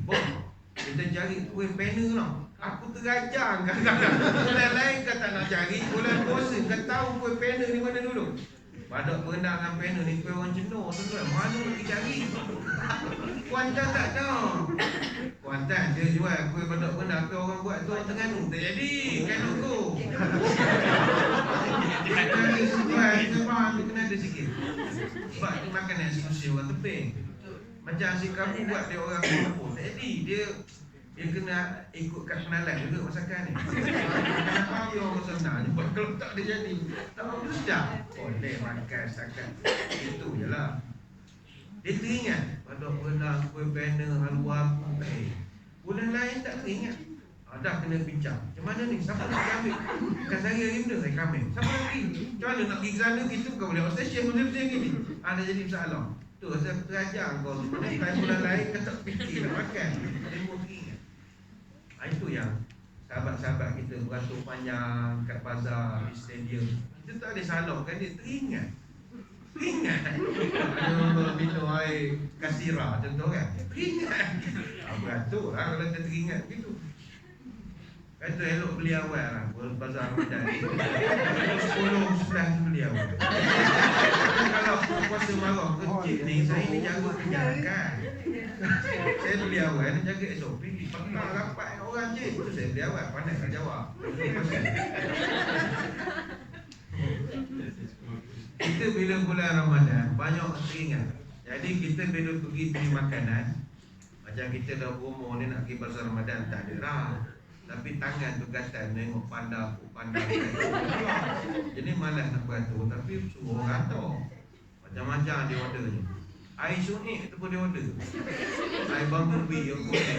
Kita cari kuih panel tau. Aku terajang kadang-kadang. Bulan lain kau tak nak cari. Bulan puasa kau tahu kuih panel ni mana dulu. Badak berenang dengan panel ni kuih orang jenuh tu. Mana nak pergi cari? Kuantan tak ada. Kuantan dia jual kuih badak berenang. Kuih orang buat tu orang Terengganu. Tak jadi. Kan aku. Kita ada sebuah kebahan tu kena ada sikit. Sebab ni makanan eksklusif orang teping. Macam si kamu buat dia orang kampung. Tak jadi. Dia kena ikut kad penalan juga masakan ni. Kenapa dia orang senang je. Kalau tak dia jadi, tak apa sedap. Boleh makan setakat itu je lah. Dia teringat pada berenang, kuih panel, halwa. Bulan lain tak teringat. Dah kena bincang. Macam mana ni? Siapa nak ambil? Bukan saya hari benda, saya kami. Siapa nak pergi? Macam mana nak pergi ke sana? Kita bukan boleh outstation macam gini. Ada jadi masalah. Tu saya terajang kau. Sebenarnya bulan lain kau tak fikir nak makan. Dia pun teringat. Itu yang sahabat-sahabat kita beratur panjang kat bazar, di stadium. Kita tak ada salahkan dia teringat. Ada minum air kasira contoh kan. Teringat. Beratur lah kalau kita teringat begitu. Kata elok beli awal lah bazar Ramadan. 10-11 beli awal. Kalau puasa marah kecil ni, saya ni jaga penjagaan. Saya beli awal, dia jaga SOP. Pernah rapat dengan orang je, itu saya beli awal. Pandai nak jawab. Kita bila bulan Ramadan, banyak teringat. Jadi kita bila pergi beli makanan, macam kita dah berumur ni nak pergi pasar Ramadan, tak ada dah. Tapi tangan tu gatal tengok panda. Jadi malas nak beratur, tapi suruh orang atur. Macam-macam dia order je. Air sunyi tu pun dia order. Air bumblebee yang kuning.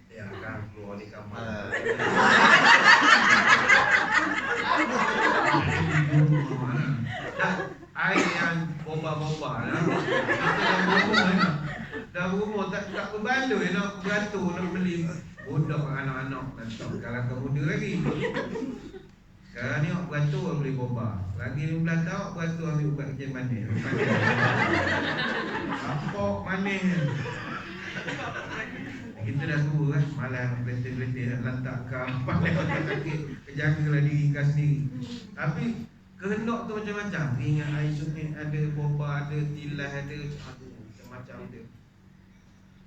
Dia akan keluar di kamar. Air yang boba-boba lah. Dah berumur tak berbaloi nak beratur, nak beli. Bodoh anak-anak nanti kalangan muda lagi. Sekarang ni awak beratur beli boba. Lagi 15 tahun beratur ambil ubat kecil manis. Apok manis. Kita dah tua kan, malas nak beletih-beletih nak lantak kampak, sakit, kejaga diri kau sendiri. Tapi kehendak tu macam-macam. Ingat air sunyi ada, boba ada, tilas ada, macam-macam ada.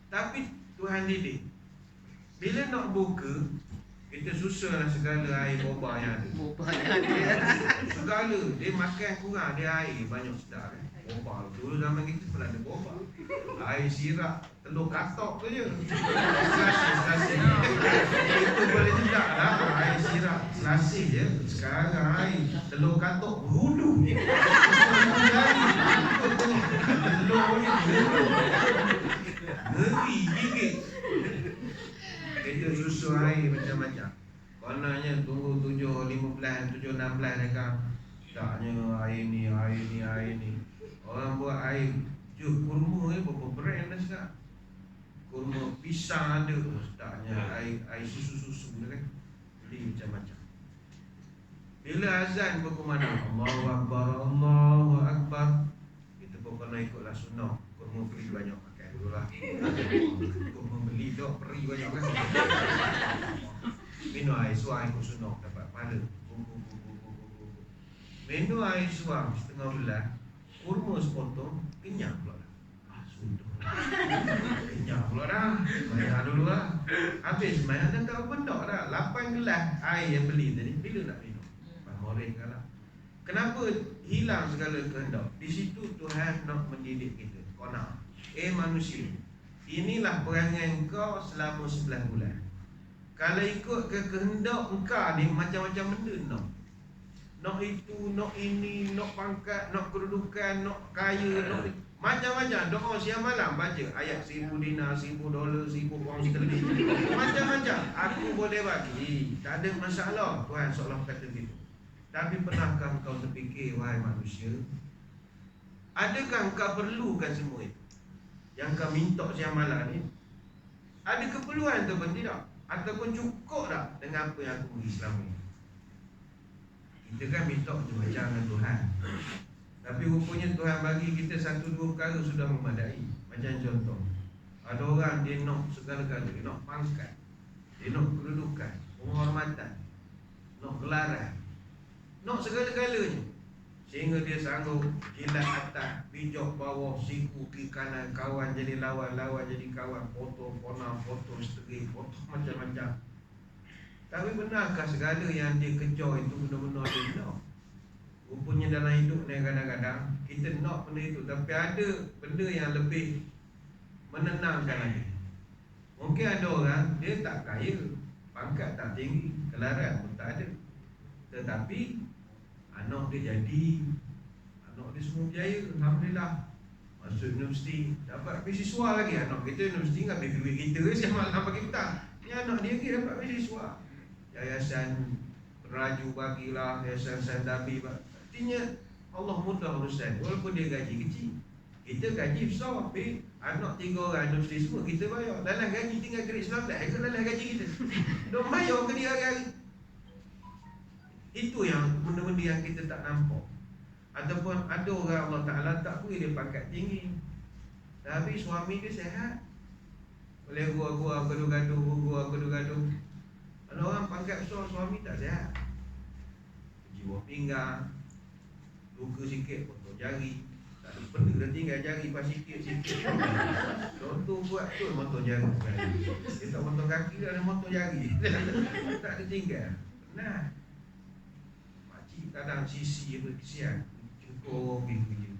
Tapi Tuhan didik. Bila nak buka, kita susahlah segala air boba yang ada. Segala, dia makan kurang, dia air banyak sedap kan. Boba, dulu zaman kita pun ada boba. Air sirap, telur katok tu je. Selasih. Itu boleh sedap lah, air sirap, selasih je. Sekarang air, telur katok berhudu. Telur punya berhudu. Ngeri, gigit. Kita susu air macam-macam. Kononnya tunggu 7, 15, 7, 16 mereka. Taknya air ni. Orang buat air kurma ni berapa brand dah sekarang. Kurma pisang ada. Taknya air susu-susu kan. Beli macam-macam. Bila azan berkumandang Allahu Akbar, Allahu Akbar, kita pun kena ikutlah sunnah. Kurma beli banyak pakai dulu lah. Kurma beli dok peri banyak kan. Minum air suam ikut sunnah dapat pahala. Minum air suam setengah bulan, kurma sepotong, kenyang pula dah. Sudah kenyang pula dah. Semayang dulu lah. Habis semayang dah tak benda dah. 8 gelas air yang beli tadi, bila nak minum? Moreh kalah. Kenapa hilang segala kehendak? Di situ Tuhan nak mendidik kita. Qana. Manusia, inilah perangai engkau selama 11 bulan. Kalau ikut ke kehendak engkau ni, macam-macam benda nak itu, nak ini, nak pangkat, nak kedudukan, nak kaya, nak macam-macam. Doa siang malam baca ayat 1000 dinar, 1000 dolar, 1000 pound sterling. Macam-macam. Aku boleh bagi, tak ada masalah. Tuhan seolah kata gitu. Tapi pernahkah kau terfikir, wahai manusia, adakah engkau perlukan semua itu yang kau minta siang malam ni? Ada keperluan ataupun tidak? Ataupun cukup tak dengan apa yang aku beri selama ini? Kita kan minta macam-macam dengan Tuhan, tapi rupanya Tuhan bagi kita 1-2 perkara sudah memadai. Macam contoh, ada orang dia nak segala-gala. Dia nak pangkat, dia nak kedudukan, penghormatan, nak gelaran, nak segala-galanya. Sehingga dia sanggup jilat atas, pijak bawah, siku kiri kanan, kawan jadi lawan, lawan jadi kawan, foto, pona, foto, seteri, foto macam-macam. Tapi benarkah segala yang dia kejar itu benar-benar dia nak? Rupanya dalam hidup ni kadang-kadang kita nak benda itu, tapi ada benda yang lebih menenangkan lagi. Mungkin ada orang, dia tak kaya, pangkat tak tinggi, gelaran pun tak ada, tetapi anak dia jadi, anak dia semua berjaya, alhamdulillah. Masuk universiti, dapat beasiswa lagi. Anak kita universiti kan ambil duit kita siang malam bagi petang. Ni anak dia lagi dapat beasiswa. Yayasan Raju bagilah, Yayasan Sandabi. Artinya Allah mudah urusan. Walaupun dia gaji kecil, kita gaji besar. Tapi anak 3 orang universiti semua kita bayar. Dalam gaji tinggal grade 19, ikut dalam gaji kita. Dok bayar ke dia hari-hari. Itu yang benda-benda yang kita tak nampak. Ataupun ada orang Allah Ta'ala tak beri dia pangkat tinggi, tapi suami dia sihat, boleh gua gaduh. Ada orang pangkat besar, suami tak sihat, jiwa pinggang, luka sikit potong jari, Tak ada benda dah tinggal jari pas sikit-sikit. Contoh buat tu motor jari. Dia tak motor kaki dah ada motor jari. Tak ada tinggal. Nah, makcik kadang sisi apa kesian. Cukup pergi kerja.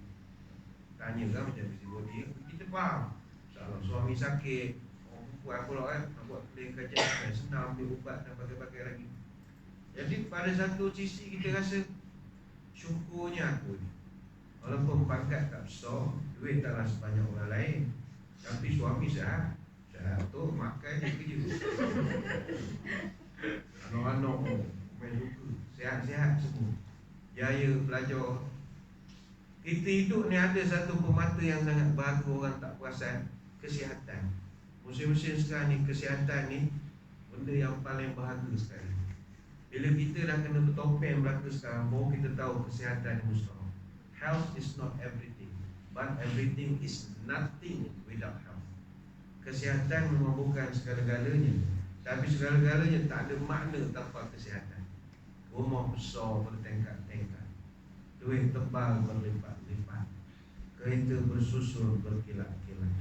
Tanya kan macam peristiwa dia. Kita faham. Kalau suami sakit, orang perempuan pula kan, nak buat plan kerja senang, ambil ubat dan pakai-pakai lagi. Jadi pada satu sisi kita rasa syukurnya aku ni, walaupun pangkat tak besar, duit taklah sebanyak orang lain, tapi suami sihat. Sihat tu makan je kerja. Anak-anak main suka, sihat-sihat semua, jaya belajar. Kita hidup ni ada satu permata yang sangat bahagia orang tak perasan, kesihatan. Musim-musim sekarang ni, kesihatan ni benda yang paling bahagia sekali. Bila kita dah kena bertopeng belaka sekarang, baru kita tahu kesihatan ni mustahil. Health is not everything, but everything is nothing without health. Kesihatan memang bukan segala-galanya, tapi segala-galanya tak ada makna tanpa kesihatan. Rumah besar bertingkat-tingkat, duit tebal berlipat-lipat, kereta bersusun berkilat-kilat,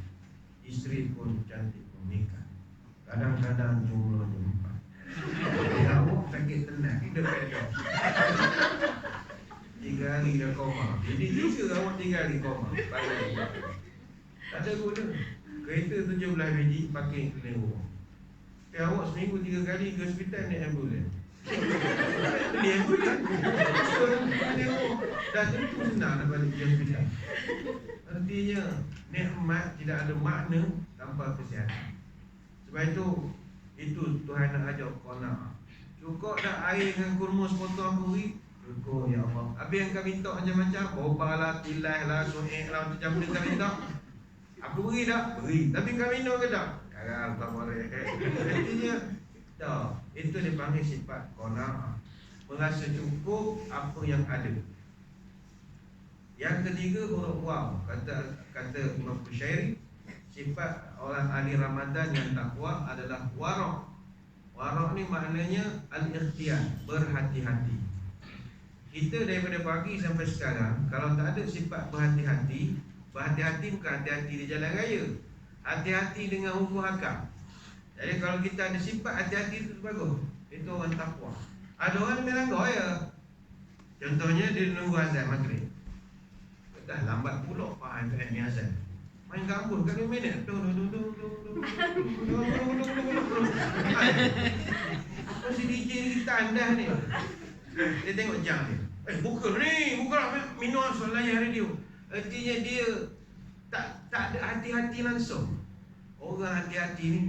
isteri pun cantik menikah, kadang-kadang jumlahnya 4. Awak sakit tenang, dia pedok 3 hari dah koma. Jadi 3 awak 3 hari koma. Tak ada guna. Kereta 17 biji pakai keliling rumah. Awak seminggu 3 kali ke hospital naik ambulans. Beli ambulans. Dah tentu senang nak balik ke hospital. Artinya nikmat tidak ada makna tanpa kesihatan. Sebab itu Tuhan nak ajar qanaah. Cukup dah air dengan kurma sepotong kuri? Cukup ya Allah. Habis yang kau minta macam-macam, boba lah, tilai lah, suek lah, macam mana kau minta? Aku beri tak? Beri. Tapi kau minum ke tak? Karal tak boleh. Artinya tak. Itu dipanggil sifat qanaah, merasa cukup apa yang ada. Yang ketiga, huruf waw. Kata Imam Qushairi, sifat orang ahli Ramadan yang takwa adalah warok. Warok ni maknanya al-ikhtiyar, berhati-hati. Kita daripada pagi sampai sekarang, kalau tak ada sifat berhati-hati, berhati-hati bukan hati-hati di jalan raya, hati-hati dengan hukum hakam. Jadi kalau kita ada sifat hati-hati itu bagus, itu orang takwa. Ada orang yang melanggar ya. Contohnya dia nunggu azan maghrib, dah lambat pula faham kan ni azan. Main gambut kan 2 minit. Apa si DJ ni kita andah ni? Dia tengok jam ni. Buka ni, buka lah minum soal layan radio. Artinya dia tak ada hati-hati langsung. Orang hati-hati ni,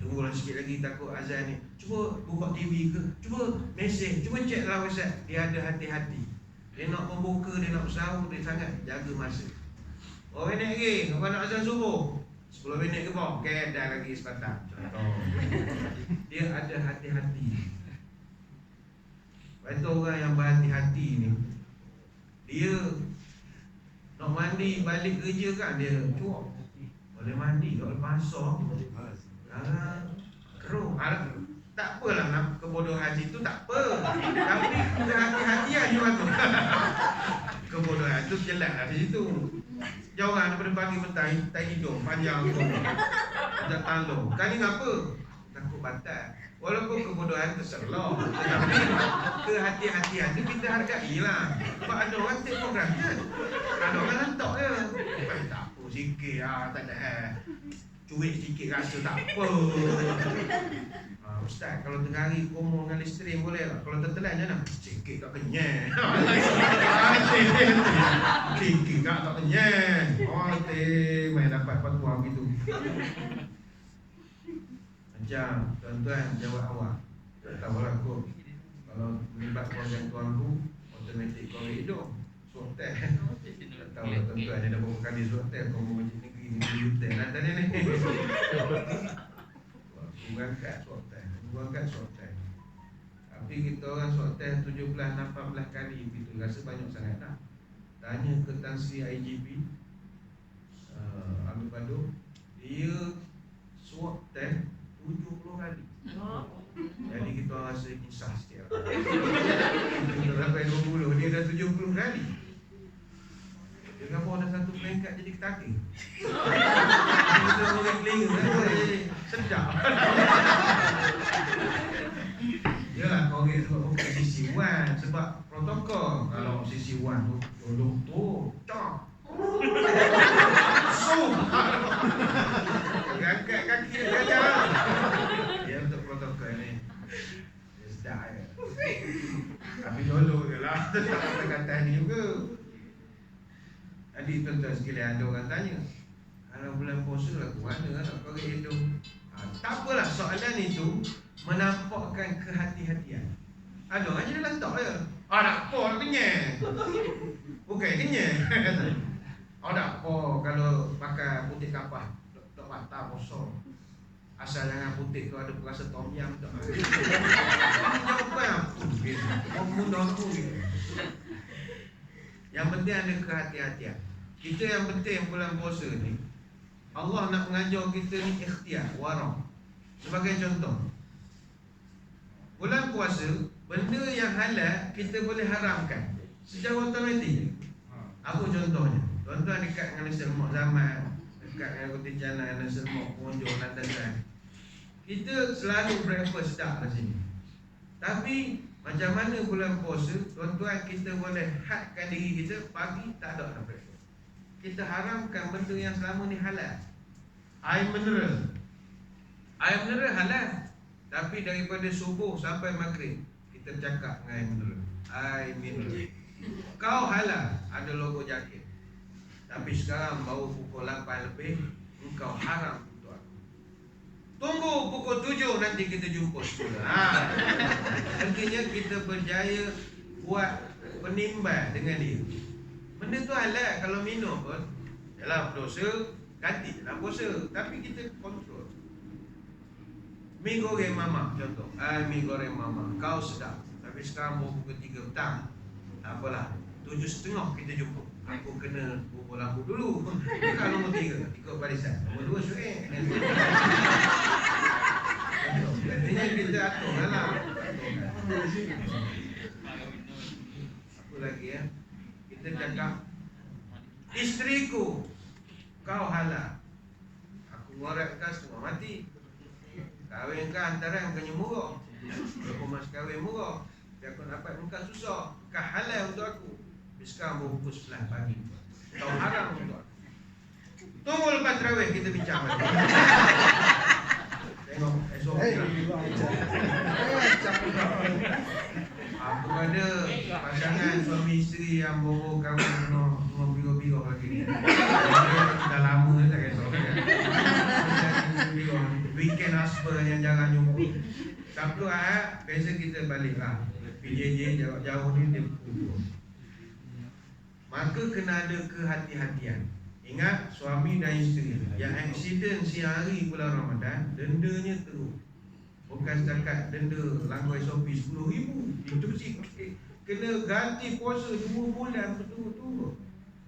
tunggulah sikit lagi takut azan ni. Cuba buka TV ke, cuba mesej, cuba cek lah WhatsApp. Dia ada hati-hati. Dia nak membuka, dia nak bersahur, dia sangat jaga masa. Oh minit lagi, apa nak azan subuh 10 minit ke bawah, dah lagi sepatah. Contoh, dia ada hati-hati. Itu orang yang berhati-hati ni, dia nak mandi balik kerja kan, dia cuak. Boleh mandi, kalau basah keruh. Tak apalah nak kebodohan itu, tak apa. Tapi kehati-hatian dia bagus. Kebodohan itu jelas lah di situ. Jauhan daripada pagi petang, tak hidup panjang tu. Tak tanggung. Kali ngapa? Takut batal. Walaupun kebodohan terserlah, tetapi kehati-hatian itu kita hargailah. Sebab ada orang take for granted. Ada orang lantak je. Tak apa sikit lah, tak ada. Cuit sikit rasa tak apa. Ustaz, kalau tengah hari komo dengan Listerine boleh tak? Kalau tertelan jangan sikit tak kenyang. Sikit tak kenyang. Oh, main dapat fatwa gitu. Macam tuan-tuan jawab awak, tak tahulah kot. Kalau melibat keluarga tuanku, automatik kau hidup swab test. Tak tahulah tuan-tuan, dia dah berapa kali swab test. Kau mau masjid negeri ni hotel nanti ni. Berangkat swab test, berangkat swab test. Tapi kita orang swab test 17-18 kali begitu, rasa banyak sangat tak? Tanya ke Tan Sri IGP Amir Badu, dia swab test 70 kali. Jadi kita rasa kisah sikit. Kita sampai 20, dia dah 70 kali. Dia gabung ada satu peringkat jadi ketaki. Kita orang telinga jadi sedap. Yalah korek sebab bukan sisi wan, sebab protokol. Kalau sisi wan tu tolong tu cok. Angkat kaki dia gajah. Dia untuk protokol ni. Dia sedap je. Tapi dulu je lah. Tak kata-kata ni juga. Tadi tuan-tuan sekalian ada orang tanya, kalau bulan puasa lagu mana nak korek hidung? Tak apalah, soalan itu menampakkan kehati-hatian. Ada orang je letak je. Tak apa, kenyang. Bukan kenyang. Tak apa kalau pakai putih kapah, tak mata kosong. Asal jangan putih tu ada perasa tom yam tak. Jawapan apa? Mudah tu. Yang penting ada kehati-hatian. Kita yang penting bulan puasa ni, Allah nak mengajar kita ni ikhtiar, warang. Sebagai contoh, bulan puasa, benda yang halal kita boleh haramkan secara otomatik. Apa contohnya? Tuan-tuan dekat dengan Nasir Mak Zaman, dekat dengan Kota Jana, Nasir Mak Pengunjung, Lantasan, kita selalu breakfast start di sini. Tapi macam mana bulan puasa, tuan-tuan kita boleh hadkan diri kita, pagi tak ada breakfast. Kita haramkan benda yang selama ni halal. Air mineral. Air mineral halal. Tapi daripada subuh sampai maghrib kita cakap dengan air mineral. Air mineral. Kau halal, ada logo jaket. Tapi sekarang baru pukul 8 lebih, engkau haram untuk aku. Tunggu pukul 7 nanti kita jumpa sekolah. Artinya kita berjaya buat penimbang dengan dia. Benda tu halal, kalau minum pun yalah berdosa, ganti dalam puasa. Tapi kita kontrol. Mi goreng mama contoh. Mi goreng mama, kau sedap. Tapi sekarang baru pukul 3 petang. Tak apalah, 7.30 kita jumpa. Aku kena bubur lampu dulu. Bukan nombor 3, ikut barisan. Nombor 2 Syuib. Artinya kita atur lah. Apa lagi ya? Kita cakap, isteriku kau halal, aku ngorekkan semua mati. Kahwin kau antara bukannya murah. Aku mas kahwin murah, biar aku dapat muka susah. Kau halal untuk aku. Sekarang baru pukul 11 pagi. Kau haram untuk aku. Tunggu lepas terawih kita bincang lagi. Tengok esok kepada pasangan suami isteri yang baru kahwin dengan biro-biro lagi ni. Dah lama tak kisah kan. Weekend husband yang jarang jumpa. Sabtu Ahad biasa kita balik lah. PJJ jauh ni dia kumpul. Maka kena ada kehati-hatian. Ingat suami dan isteri yang aksiden siang hari bulan Ramadan, dendanya teruk. Bukan setakat denda langgar SOP RM10,000. Itu sikit. Kena ganti puasa 2 bulan betul-betul.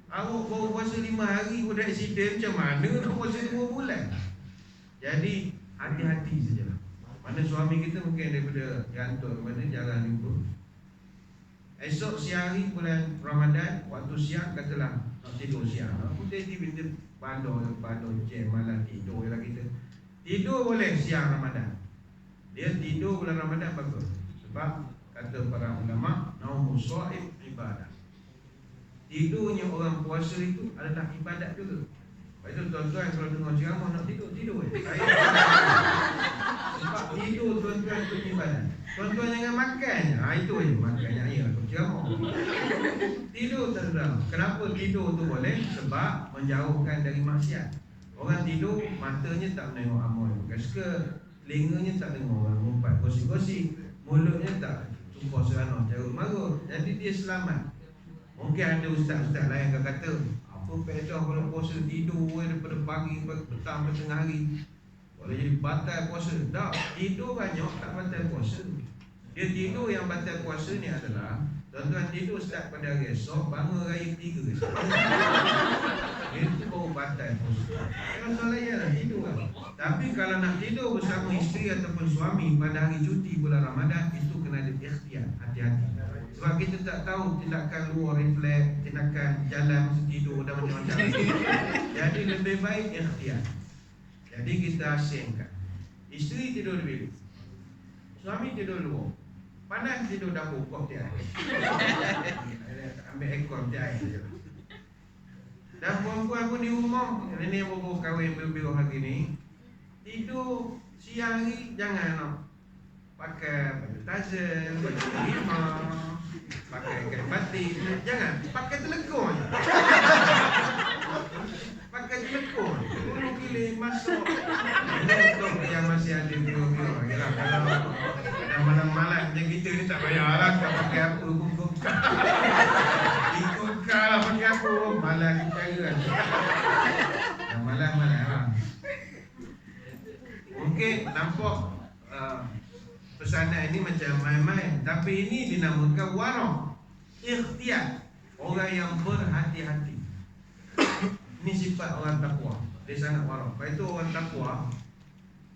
Awak baru puasa 5 hari pun dah aksiden, macam mana nak puasa 2 bulan? Jadi hati-hati sajalah. Mana suami kita mungkin daripada jantung kepada jarang jumpa. Esok siang hari bulan Ramadan, waktu siang katalah nak tidur siang. Aku tadi benda bandar jam malam tidur lah kita. Tidur boleh siang Ramadan. Dia tidur bulan Ramadan bagus. Sebab kata para ulama, naumus shaim ibadah. Tidurnya orang puasa itu adalah ibadat juga. Lepas itu tuan-tuan kalau dengar ceramah nak tidur sebab tidur tuan-tuan itu ibadat. Tuan-tuan jangan makan. Itu je makannya ya untuk ceramah. Tidur tuan-tuan. Kenapa tidur tu boleh? Sebab menjauhkan dari maksiat. Orang tidur matanya tak menengok amal. Kesuka telinganya tak dengar orang mumpat gosip-gosip, mulutnya tak sumpah seranah carut marut. Jadi dia selamat. Mungkin ada ustaz-ustaz lain yang kata, apa pedah kalau puasa tidur daripada pagi petang ke tengah hari boleh jadi batal puasa. Tak, tidur banyak tak batal puasa. Dia tidur yang batal puasa ni adalah tuan-tuan tidur start pada hari esok, bangun raya 3 esok. Itu baru batal puasa. Kalau soalan ialah tidur lah. Tapi kalau nak tidur bersama isteri ataupun suami pada hari cuti bulan Ramadan, itu kena ada ikhtiar, hati-hati. Sebab kita tak tahu tindakan luar refleks, tindakan jalan masa tidur dan macam-macam. Jadi lebih baik ikhtiar. Jadi kita asingkan. Isteri tidur di bilik, suami tidur luar. Panas tidur dapur, kop dia air. Ambil ekor dia air saja. Dan perempuan pun di rumah, ini yang baru kahwin biru-biru hari ni, tidur siang hari jangan nak pakai baju tazel, baju lima, pakai kain batik. Jangan, pakai telekong je. Pakai telekong, bulu giling masuk. Ini untuk yang masih ada biru-biru. Kalau malam-malam macam kita ni tak payahlah tak pakai apa pun. Ikut kau lah pakai apa, malam cara kan. Malam-malam lah. Mungkin nampak pesanan ini macam main-main, tapi ini dinamakan warok, ikhtiar, orang yang berhati-hati. Ini sifat orang takwa, dia sangat warok. Lepas itu orang takwa,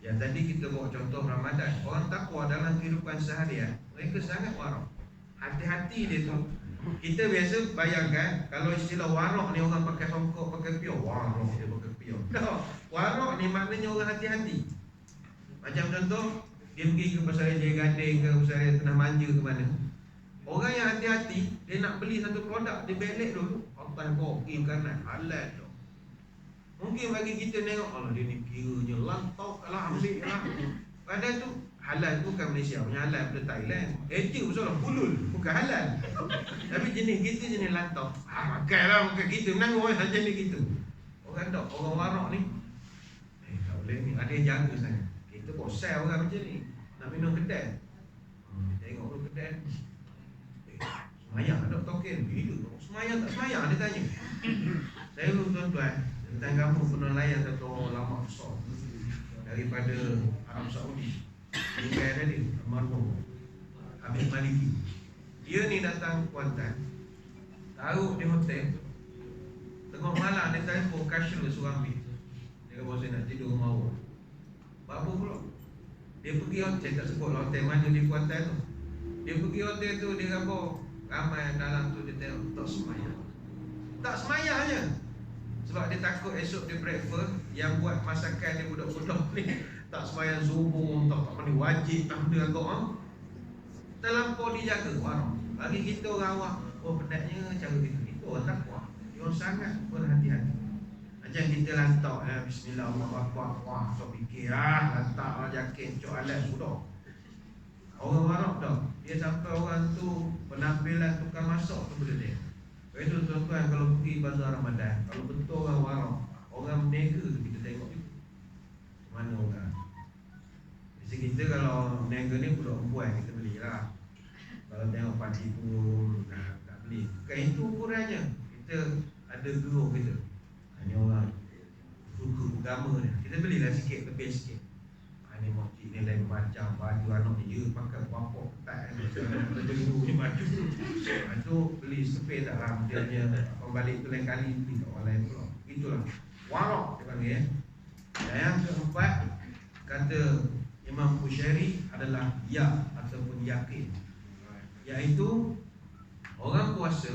ya tadi kita bawa contoh Ramadan. Orang takwa dalam kehidupan seharian, mereka sangat warok, hati-hati dia tu. Kita biasa bayangkan kalau istilah warok ni orang pakai songkok, pakai pion, warok dia pakai pion. No, warok ni maknanya orang hati-hati. Macam contoh, dia pergi ke pasar Jaya Gading ke pasar Raya Tanah Manja ke mana. Orang yang hati-hati, dia nak beli satu produk, dia belik dulu. Atas kiri kanan, halal tu. Mungkin bagi kita tengok, Allah dia ni kiranya lantau lah, ambil lah. Padahal tu, halal tu bukan Malaysia punya, halal pada Thailand. Eja betul bulul, bukan halal. Tapi jenis kita jenis lantau. Makan lah, makan kita, menanggung lah jenis kita. Orang tak, orang warok ni, tak boleh ni, ada yang jaga sangat. Kita bosel orang macam ni, nak minum kedai. Tengok dulu kedai. Semayang tak token, bila semayang tak semayang, dia tanya. Saya dulu tuan-tuan, tentang kamu pernah layan satu orang lama besar daripada Arab Saudi. Meninggal tadi, almarhum Habib Maliki. Dia ni datang Kuantan, taruh di hotel. Tengok malam dia telefon cashier suruh ambil. Dia kata saya nak tidur rumah awak. Apa pula? Dia pergi hotel, tak sebut hotel mana di Kuantan tu. Dia pergi hotel tu, dia kata ramai dalam tu, dia tengok tak semayang. Tak semayang je. Sebab dia takut esok dia breakfast, yang buat masakan dia budak-budak ni tak semayang subuh, tak mana wajib, tak benda agak. Terlampau dijaga warung. Bagi kita orang awak, oh pendeknya cara kita. Itu orang takwa. Dia sangat berhati-hati. Macam kita lantak, Bismillahirrahmanirrahim. Wah, so fikir lantak lah jaket, cok alat sudah. Orang warok dah, dia sampai orang tu penampilan tukang masak tu benda dia. Itu tuan-tuan, kalau pergi bazar Ramadan, kalau betul orang warok, orang meniaga tu kita tengok tu mana orang. Biasa kita kalau meniaga ni budak perempuan kita belilah. Kalau tengok parti pun tak beli. Bukan itu ukurannya. Kita ada guru kita, hanya orang suka agama ni, kita belilah sikit, lebih sikit. Ini makcik ni lain macam baju anak dia pakai apa ketat baju ni baju. Itu beli sepeda tak lah, dia hanya pembalik tu lain kali beli kat orang lain pula. Itulah warok dia panggil. Dan yang keempat, kata Imam Bushairi adalah ya ataupun yakin, iaitu orang puasa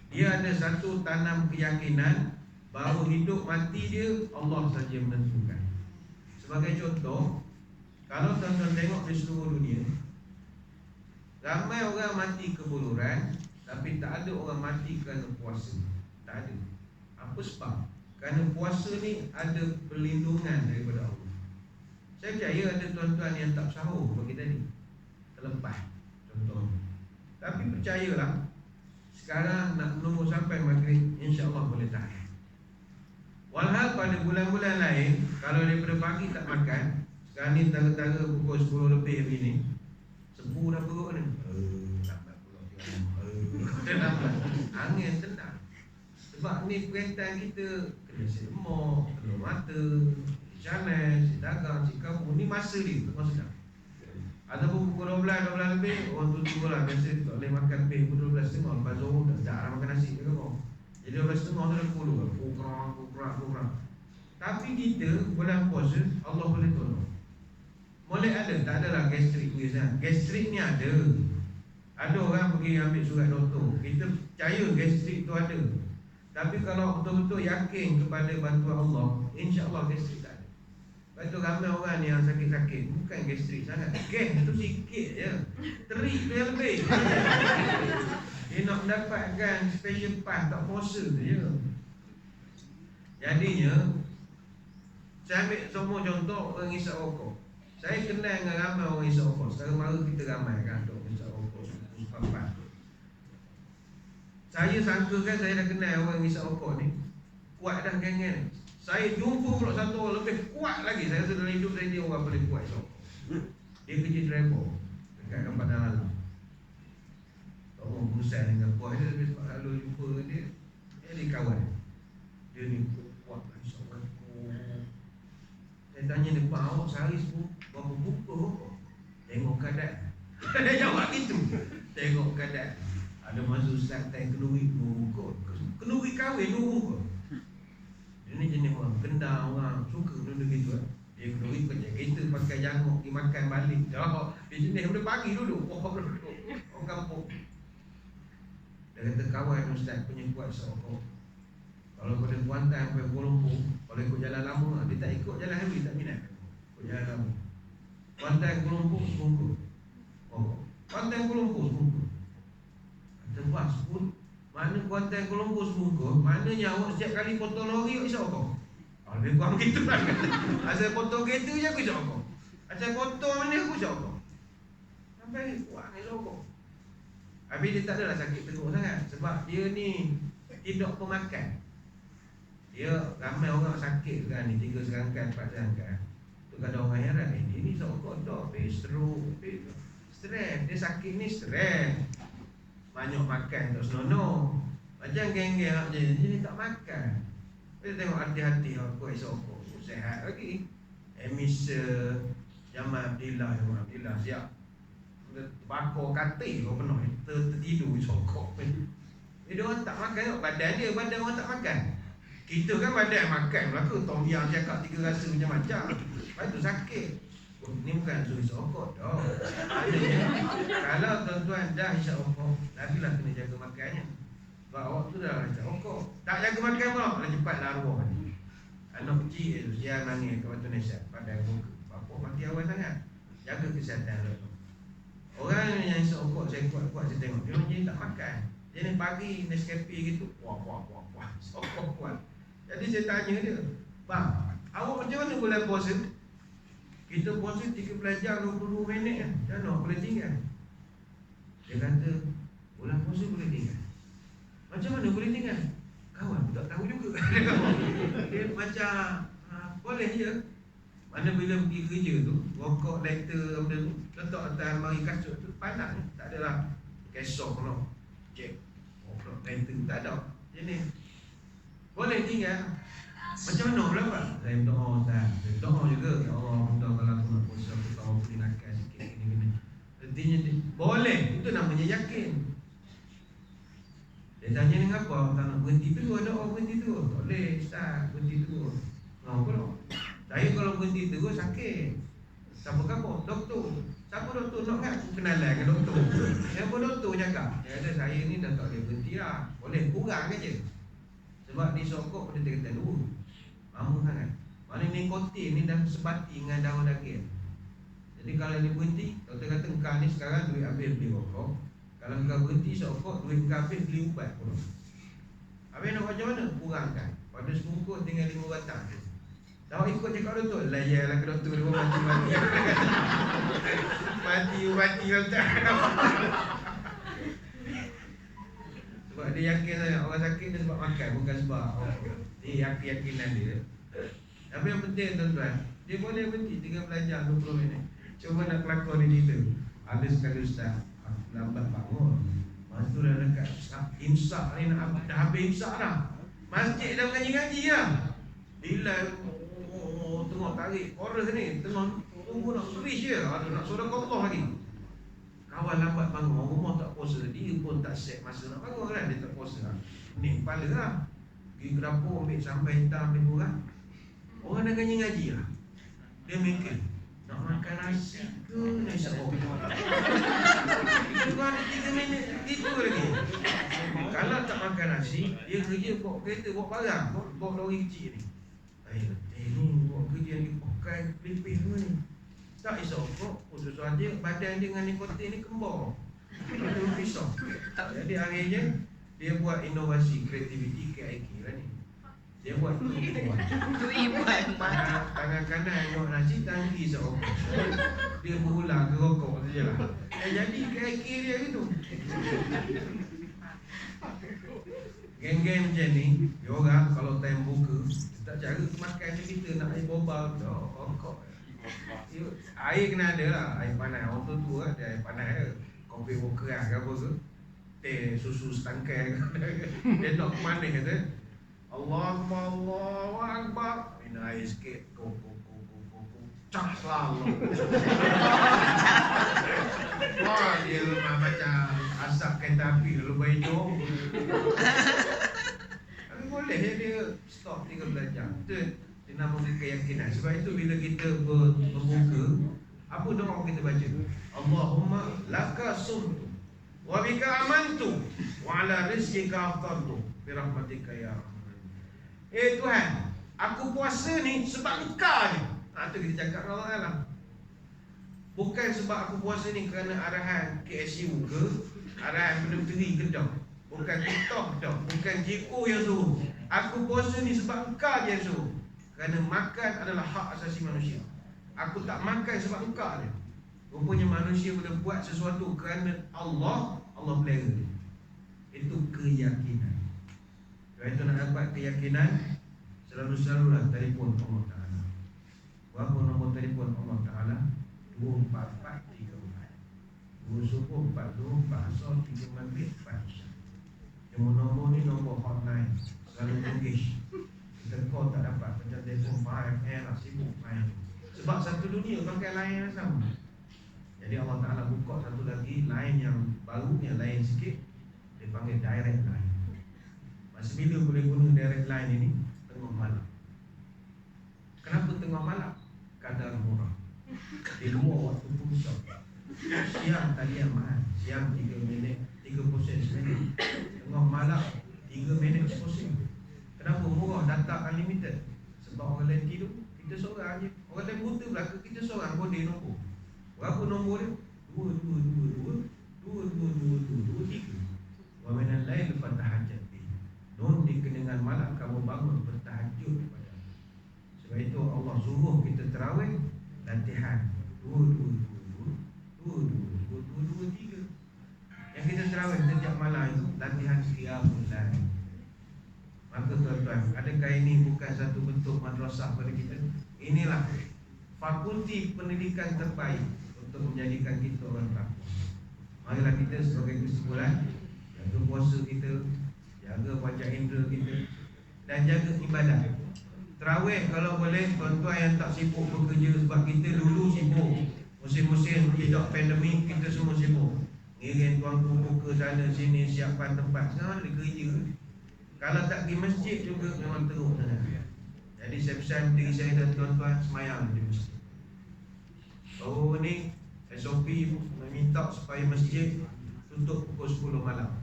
dia ada satu tanam keyakinan bahawa hidup mati dia Allah saja menentukan. Sebagai contoh, kalau tuan-tuan tengok di seluruh dunia, ramai orang mati kebuluran, tapi tak ada orang mati kerana puasa. Tak ada. Apa sebab? Kerana puasa ni ada perlindungan daripada Allah. Saya percaya ada tuan-tuan yang tak sahur bagi tadi, terlepas contohnya. Tapi percayalah, sekarang nak menunggu sampai maghrib, insya-Allah boleh tahan. Walhal pada bulan-bulan lain, kalau daripada pagi tak makan, sekarang ni tengah-tengah pukul 10 lebih begini, sebu dah perut ni. Lambat pula lambat. Angin tenang. Sebab ni perintah kita kena si lemak, telur mata, si canas, si dagang, si kamu. Ni masa dia tengah sedang. Ataupun pukul 12 lebih, orang tu lah biasa tak boleh makan lebih pukul 12.30. Lepas Zohor tak jarang makan nasi ke kau. Jadi 12.30 tu dah puluh lah. Kurang. Tapi kita bulan puasa, Allah boleh tolong. Boleh ada, tak adalah gastrik biasa. Gastrik ni ada. Ada orang pergi ambil surat doktor, kita percaya gastrik tu ada. Tapi kalau betul-betul yakin kepada bantuan Allah, insya-Allah gastrik tak ada. Lepas tu ramai orang ni yang sakit-sakit, bukan gastrik sangat, gas tu sikit je, terik tu yang lebih. Dia nak mendapatkan special pass tak puasa tu je. Jadinya saya ambil semua contoh orang isap rokok. Saya kenal dengan ramai orang isap rokok. Sekarang mara kita ramai kan untuk isap rokok papan. Saya sangkakan saya dah kenal orang isap rokok ni kuat dah geng-geng. Saya jumpa pula satu orang lebih kuat lagi. Saya rasa dalam hidup saya dia orang paling kuat isap rokok. Dia kerja driver dekat Padang Alam. Orang berusaha dengan bos dia, tapi sebab lalu jumpa dia, dia kawan. Dia ni kuat isap rokok. Saya tanya dia, "Pak, awak sehari berapa buku rokok?" Tengok keadaan. Dia jawab gitu. Tengok keadaan. Ada masa ustaz tanya kenduri 2 bungkus. Kenduri kahwin 2 bungkus. Dia ni jenis orang kendang, orang suka benda gitu kan. Dia kenduri kerja kereta pakai janguk, pergi makan balik. Dia jenis boleh pagi dulu. Orang kampung. Dia kata kawan ustaz punya kuat sokok. Kalau pada Kuantan sampai Kuala Lumpur, kalau ikut jalan lama, dia tak ikut jalan highway, tak minat. Ikut jalan lama. Kuantan Kuala Lumpur sebungkus. Kuantan Kuala Lumpur sebungkus. Kata bas pun, mana Kuantan Kuala Lumpur sebungkus, maknanya awak setiap kali potong lori awak isap rokok. Lebih kurang begitu lah. Asal potong kereta je aku isap rokok. Asal potong mana aku isap rokok. Sampai kuat isap rokok. Habis dia tak adalah sakit teruk sangat. Sebab dia ni tidak pemakan. Dia ramai orang sakit kan ni, 3 serangkai, 4 serangkai. Tu kadang orang heran, dia ni sokok tak, stroke, stres. Dia sakit ni stres. Banyak makan tak senonoh. Macam geng-geng dia ni tak makan. Dia tengok hati-hati aku sokok, sehat lagi. Emisal Jamal Abdillah siap. Bakar katil kau penuh, tertidur sokok. Dia orang tak makan, badan orang tak makan. Kita kan badan makan, belaka Tom Yang cakap 3 rasa macam-macam. Lepas tu sakit. Ni bukan suruh sokok dah. Kalau tuan-tuan dah isap rokok, lagilah kena jaga makannya. Sebab awak tu dah isap rokok, tak jaga makan pun, dah cepatlah arwah. Anak kecil tu, dia nangis ke batu nasihat pada muka. Bapak mati awal sangat. Jaga kesihatan tu. Orang yang isap rokok, saya kuat-kuat saya tengok, dia macam tak makan. Dia ni pagi Nescafe gitu, wah, sokok kuat. Jadi saya tanya dia, "Bang, awak macam mana bulan puasa?" Kita puasa 13 jam 22 minit kan, macam mana boleh tinggal? Dia kata, bulan puasa boleh tinggal. Macam mana boleh tinggal? Kawan tak tahu juga. Dia macam boleh je. Mana bila pergi kerja tu, rokok lighter benda tu, letak atas almari kasut tu, panas ni, tak adalah kesok no. Cek rokok lighter tak ada. Jadi boleh tinggal. Macam mana pula Pak? Saya berdoa Ustaz. Saya berdoa juga, ya Allah, mudah kalau aku nak puasa, aku tahu aku dinakan sikit gini-gini. Artinya boleh, itu namanya yakin. Dia tanya ni apa? Tak nak berhenti tu, ada orang berhenti tu. Tak boleh Ustaz, berhenti tu. Kenapa pula? Saya kalau berhenti tu sakit. Siapa kamu? Doktor. Siapa doktor? Nak kan aku kenalan dengan doktor. Siapa doktor cakap? Dia kata saya ni dah tak boleh berhenti lah. Boleh kurang aja. Sebab ni sokok pada tingkatan 2. Lama sangat. Mana nikotin ni dah sebati dengan daun daging. Jadi kalau dia berhenti, doktor kata engkau ni sekarang duit habis beli rokok. Kalau engkau berhenti sokok, duit engkau habis beli ubat pun. Habis nak macam mana? Kurangkan. Pada sebungkus tinggal 5 batang. Tak ikut cakap doktor, layalah ke doktor dia mati-mati. Mati doktor. Sebab dia yakin sangat orang sakit dia sebab makan, bukan sebab dia yakinan dia. Tapi yang penting tuan-tuan, dia boleh berhenti 13 jam 20 minit. Cuba nak kelakon ni kita. Ada sekali Ustaz, aku lambat bangun. Masa tu dah dekat imsak ni, dah habis imsak dah. Masjid dah mengaji-ngaji lah. Bila tengok tarik chorus ni, tengok tunggu nak tulis je, nak sedekah lagi. Kawan lambat bangun, rumah tak puasa, dia pun tak set masa nak bangun kan, dia tak puasa lah. Ni kepala lah. Pergi ke dapur, ambil sampai hitam, ambil kurang. Orang dah ngaji lah. Dia mikir, nak makan nasi ke nasi opor. Itu kan 3 minit tidur lagi. Kalau tak makan nasi, dia kerja bawa kereta, bawa barang, bawa lori kecil ni. Ni bawa kerja ni pakai pelipis semua ni. Tak risau kok, khusus saja badan dia dengan nikotin ni kembar. Dia risau. Jadi akhirnya dia buat inovasi kreativiti KIK lah ni. Dia buat tu ibuan. Tu ibuan mana? Tangan kanan buat nasi, tangan kiri seorang. Dia berulang ke rokok sajalah. Jadi KIK dia gitu. Geng-geng macam ni, dia orang kalau time buka, tak cara makan macam kita nak air boba, rokok. Air kena ada lah, air panas. Orang tu lah, dia air panas ke. Kopi keras ke apa ke. Teh susu setangkai ke. Dia nak mana kata, Allahu Akbar. Minum air sikit, cak selalu. Wah, dia memang macam asap kereta api lalu berhidup. Tapi boleh dia stop 13 jam. Itu dinamakan keyakinan. Sebab itu bila kita berbuka, apa doa kita baca? Allahumma laka sumtu wa bika amantu wa ala rizqika aftartu bi rahmatika ya rahman. Tuhan, aku puasa ni sebab Engkau je. Itu kita cakap dengan Allah lah. Bukan sebab aku puasa ni kerana arahan KSU ke, arahan menteri ke dah. Bukan TikTok dah, bukan JO yang suruh. Aku puasa ni sebab Engkau je yang suruh. Kerana makan adalah hak asasi manusia. Aku tak makan sebab Engkau je. Rupanya manusia boleh buat sesuatu kerana Allah, Allah pelera dia. Itu keyakinan. Kalau itu nak dapat keyakinan, selalu-selalulah telefon Allah Ta'ala. Berapa nombor telefon Allah Ta'ala? 24434. 2 subuh, 4 zuhur, 4 asar, 3 maghrib, 4 isyak. Nombor ni nombor hotline. Selalu engage. Kita call tak dapat. Macam telefon 5M lah, sibuk main. Sebab satu dunia pakai line yang sama. Jadi Allah Ta'ala buka satu lagi line yang baru, yang lain sikit. Dia panggil direct line. Masa bila boleh guna direct line ini? Tengah malam. Kenapa tengah malam? Kadar murah. Di luar waktu pusat. Siang talian mahal. Siang 3 minit 30 sen seminit. Tengah malam 3 minit 10 sen. Kenapa murah? Data unlimited. Sebab orang lain tidur, kita seorang je. Orang lain buta belakang, kita seorang kode nombor. Berapa nombor dia? 2222 2223. Wa minal lail fatahajjat bih. Nun dikenangan malam kamu bangun bertahajud kepada. Sebab itu Allah suruh kita tarawih latihan 2223. Yang kita tarawih setiap malam itu latihan qiyamul lail. Maka tuan-tuan, adakah ini bukan satu bentuk madrasah pada kita? Inilah fakulti pendidikan terbaik untuk menjadikan kita orang takwa. Marilah kita sebagai kesimpulan, jaga puasa kita, jaga panca indera kita, dan jaga ibadah. Tarawih kalau boleh, tuan-tuan yang tak sibuk bekerja, sebab kita dulu sibuk. Musim-musim hidup pandemik, kita semua sibuk. Ngirim tuanku buka sana sini, siapkan tempat. Sekarang ada kerja. Kalau tak pergi masjid juga memang teruk sana. Jadi saya pesan diri saya dan tuan-tuan semayang di masjid. Baru ni SOP meminta supaya masjid tutup pukul 10 malam.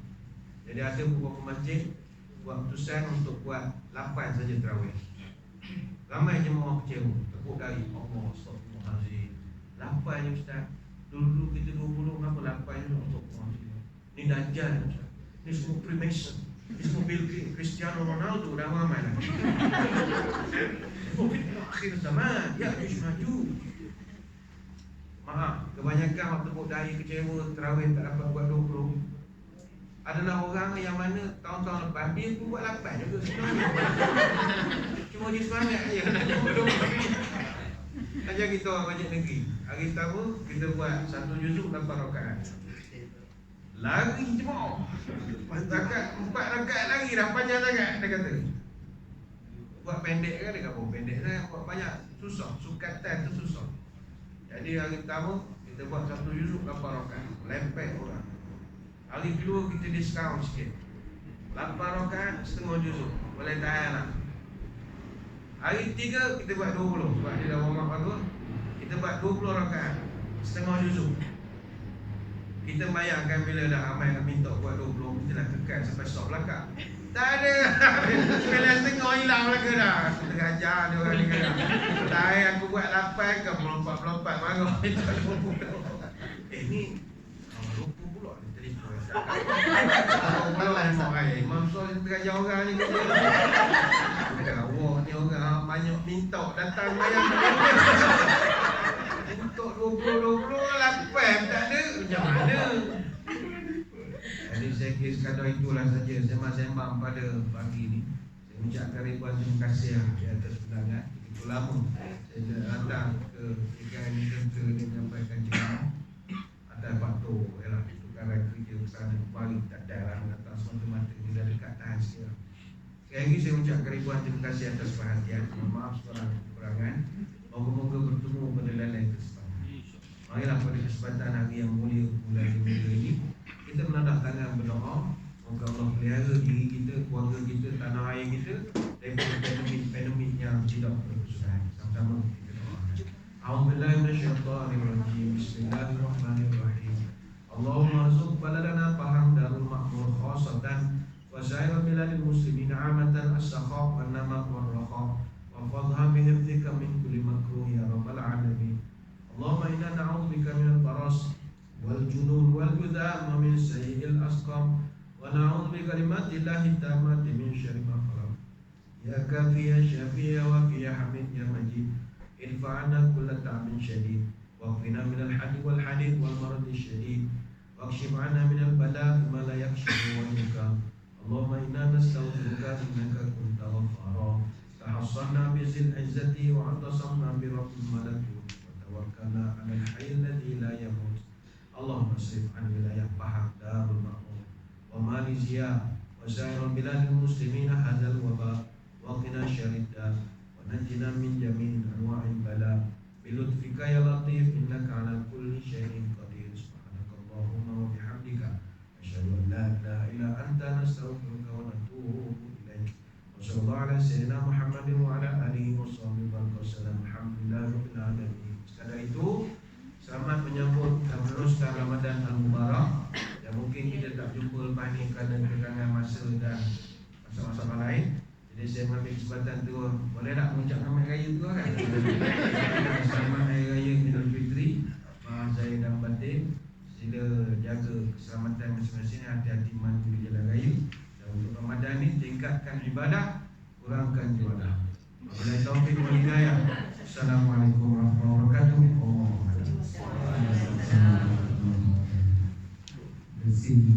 Jadi ada beberapa masjid buat keputusan untuk buat 8 saja tarawih. Ramai jemaah kecewa, tepuk dari Allah, astagfirullahaladzim. 8 je Ustaz. Dulu kita 20, kenapa 8 je Astagfirullahaladzim. Ni Dajjal Ustaz. Ni semua Freemason. Ni semua Bill Gates, Cristiano Ronaldo dah ramai lagi. Semua fitnah akhir zaman. Ya, maju. Maaf, kebanyakan waktu tepuk dahi kecewa, tarawih tak dapat buat 20. Adalah orang yang mana tahun-tahun lepas dia pun buat 8 juga sebenarnya. Cuma dia semangat je nak jumpa 20. Ajar kita orang banyak negeri. Hari pertama kita buat 1 juzuk 8 rakaat. Lari jemaah. 4 rakaat lagi dah panjang sangat dia kata. Buat pendek kan dia kata pendek sangat, buat banyak susah, sukatan tu susah. Jadi hari pertama kita buat 1 juzuk 8 rakaat. Lempet orang. Hari kedua kita diskaun sikit. 8 rakaat setengah juzuk. Boleh tahan lah. Hari ketiga kita buat 20. Sebab dia dah warm up bagus. Kita buat 20 rakaat, setengah juzuk. Kita bayangkan bila dah ramai nak minta buat 20, kita dah kekal sampai stop belakang. Tak ada. 9.30 hilang belakang dah. Setengah jam dia orang ni kan. Tak, aku buat 8 ke melompat-melompat marah. Minta 20. Ni 20 pula ni telefon. Imam Sol tengah jauh orang ni. Wah ni orang banyak minta datang bayar. Untuk 20 8 tak ada. Macam mana? Jadi saya kira sekadar itulah saja sembang-sembang pada pagi ni. Saya ucapkan ribuan terima kasih di atas undangan. Itu lama saya datang ke PKN ini ke dia menyampaikan ceramah. Ada faktor ialah tukaran kerja kesana kembali tak ada lah datang semata-mata ni dah dekat tahan sekarang. Sekali lagi saya ucapkan ribuan terima kasih atas perhatian. Mohon maaf sebarang kekurangan. Moga-moga bertemu pada lain-lain kesempatan. Marilah pada kesempatan hari yang mulia bulan Ramadan ini kita menadah tangan berdoa. Moga Allah pelihara diri kita, keluarga kita, tanah air kita daripada pandemik yang tidak berkesudahan. Sama-sama kita doakan. A'udzubillahi minasyaitonir rajim. Bismillahirrahmanirrahim. Allahumma arzuq baladana Pahang Darul Ma'mur khassatan wa sa'iril biladil muslimin amatan as-sakha wan nama wal raha wa fadhha bi hifdzika min kulli makruh ya rabbal alamin. Allahumma inna na'udzubika minal baras wal junun wal judam wa min sayyi'il asqam wa na'udzu bi kalimatillahi tammati min syarri ma khalaq. Ya kafi ya syafi ya wafi ya hamid ya majid. Irfa'na kulla ta'min syadid wa qina minal hadi wal hadid wal maradi syadid. واكشف عنا من البلاء ما لا يكشف عنك. اللهم إنا نستغفرك إنك كنت غفارا. تحصنا بذي العزة واعتصمنا برب الملكوت وتوكلنا على الحي الذي لا يموت. اللهم اصرف عن ولاية Pahang Darul Ma'mur وماليزيا وسائر بلاد المسلمين هذا الوباء وقنا شر الداء ونجنا من جميع أنواع البلاء بلطفك يا لطيف إنك على كل شيء قدير. Allahumma wa bihamdika asyhadu an la ilaha illa anta nastaghfiruka wa natubu ilaik. Wa sallallahu ala sayyidina Muhammadin wa ala alihi wa sahbihi wa sallam. Alhamdulillahirabbil alamin. Sekadar itu selamat menyambut dan meneruskan Ramadan al-Mubarak. Dan mungkin kita tak jumpa lepas ni kerana kekangan masa dan masa-masa lain. Jadi saya mengambil kesempatan tu, boleh tak mengucapkan Selamat Raya tu kan? Selamat Hari Raya Aidilfitri. Maaf saya dan batin. Sila jaga keselamatan masing-masing, hati-hati mandi di jalan raya. Dan untuk Ramadan ni tingkatkan ibadah, kurangkan jualan. Wabillahi taufiq wal hidayah. Assalamualaikum warahmatullahi wabarakatuh.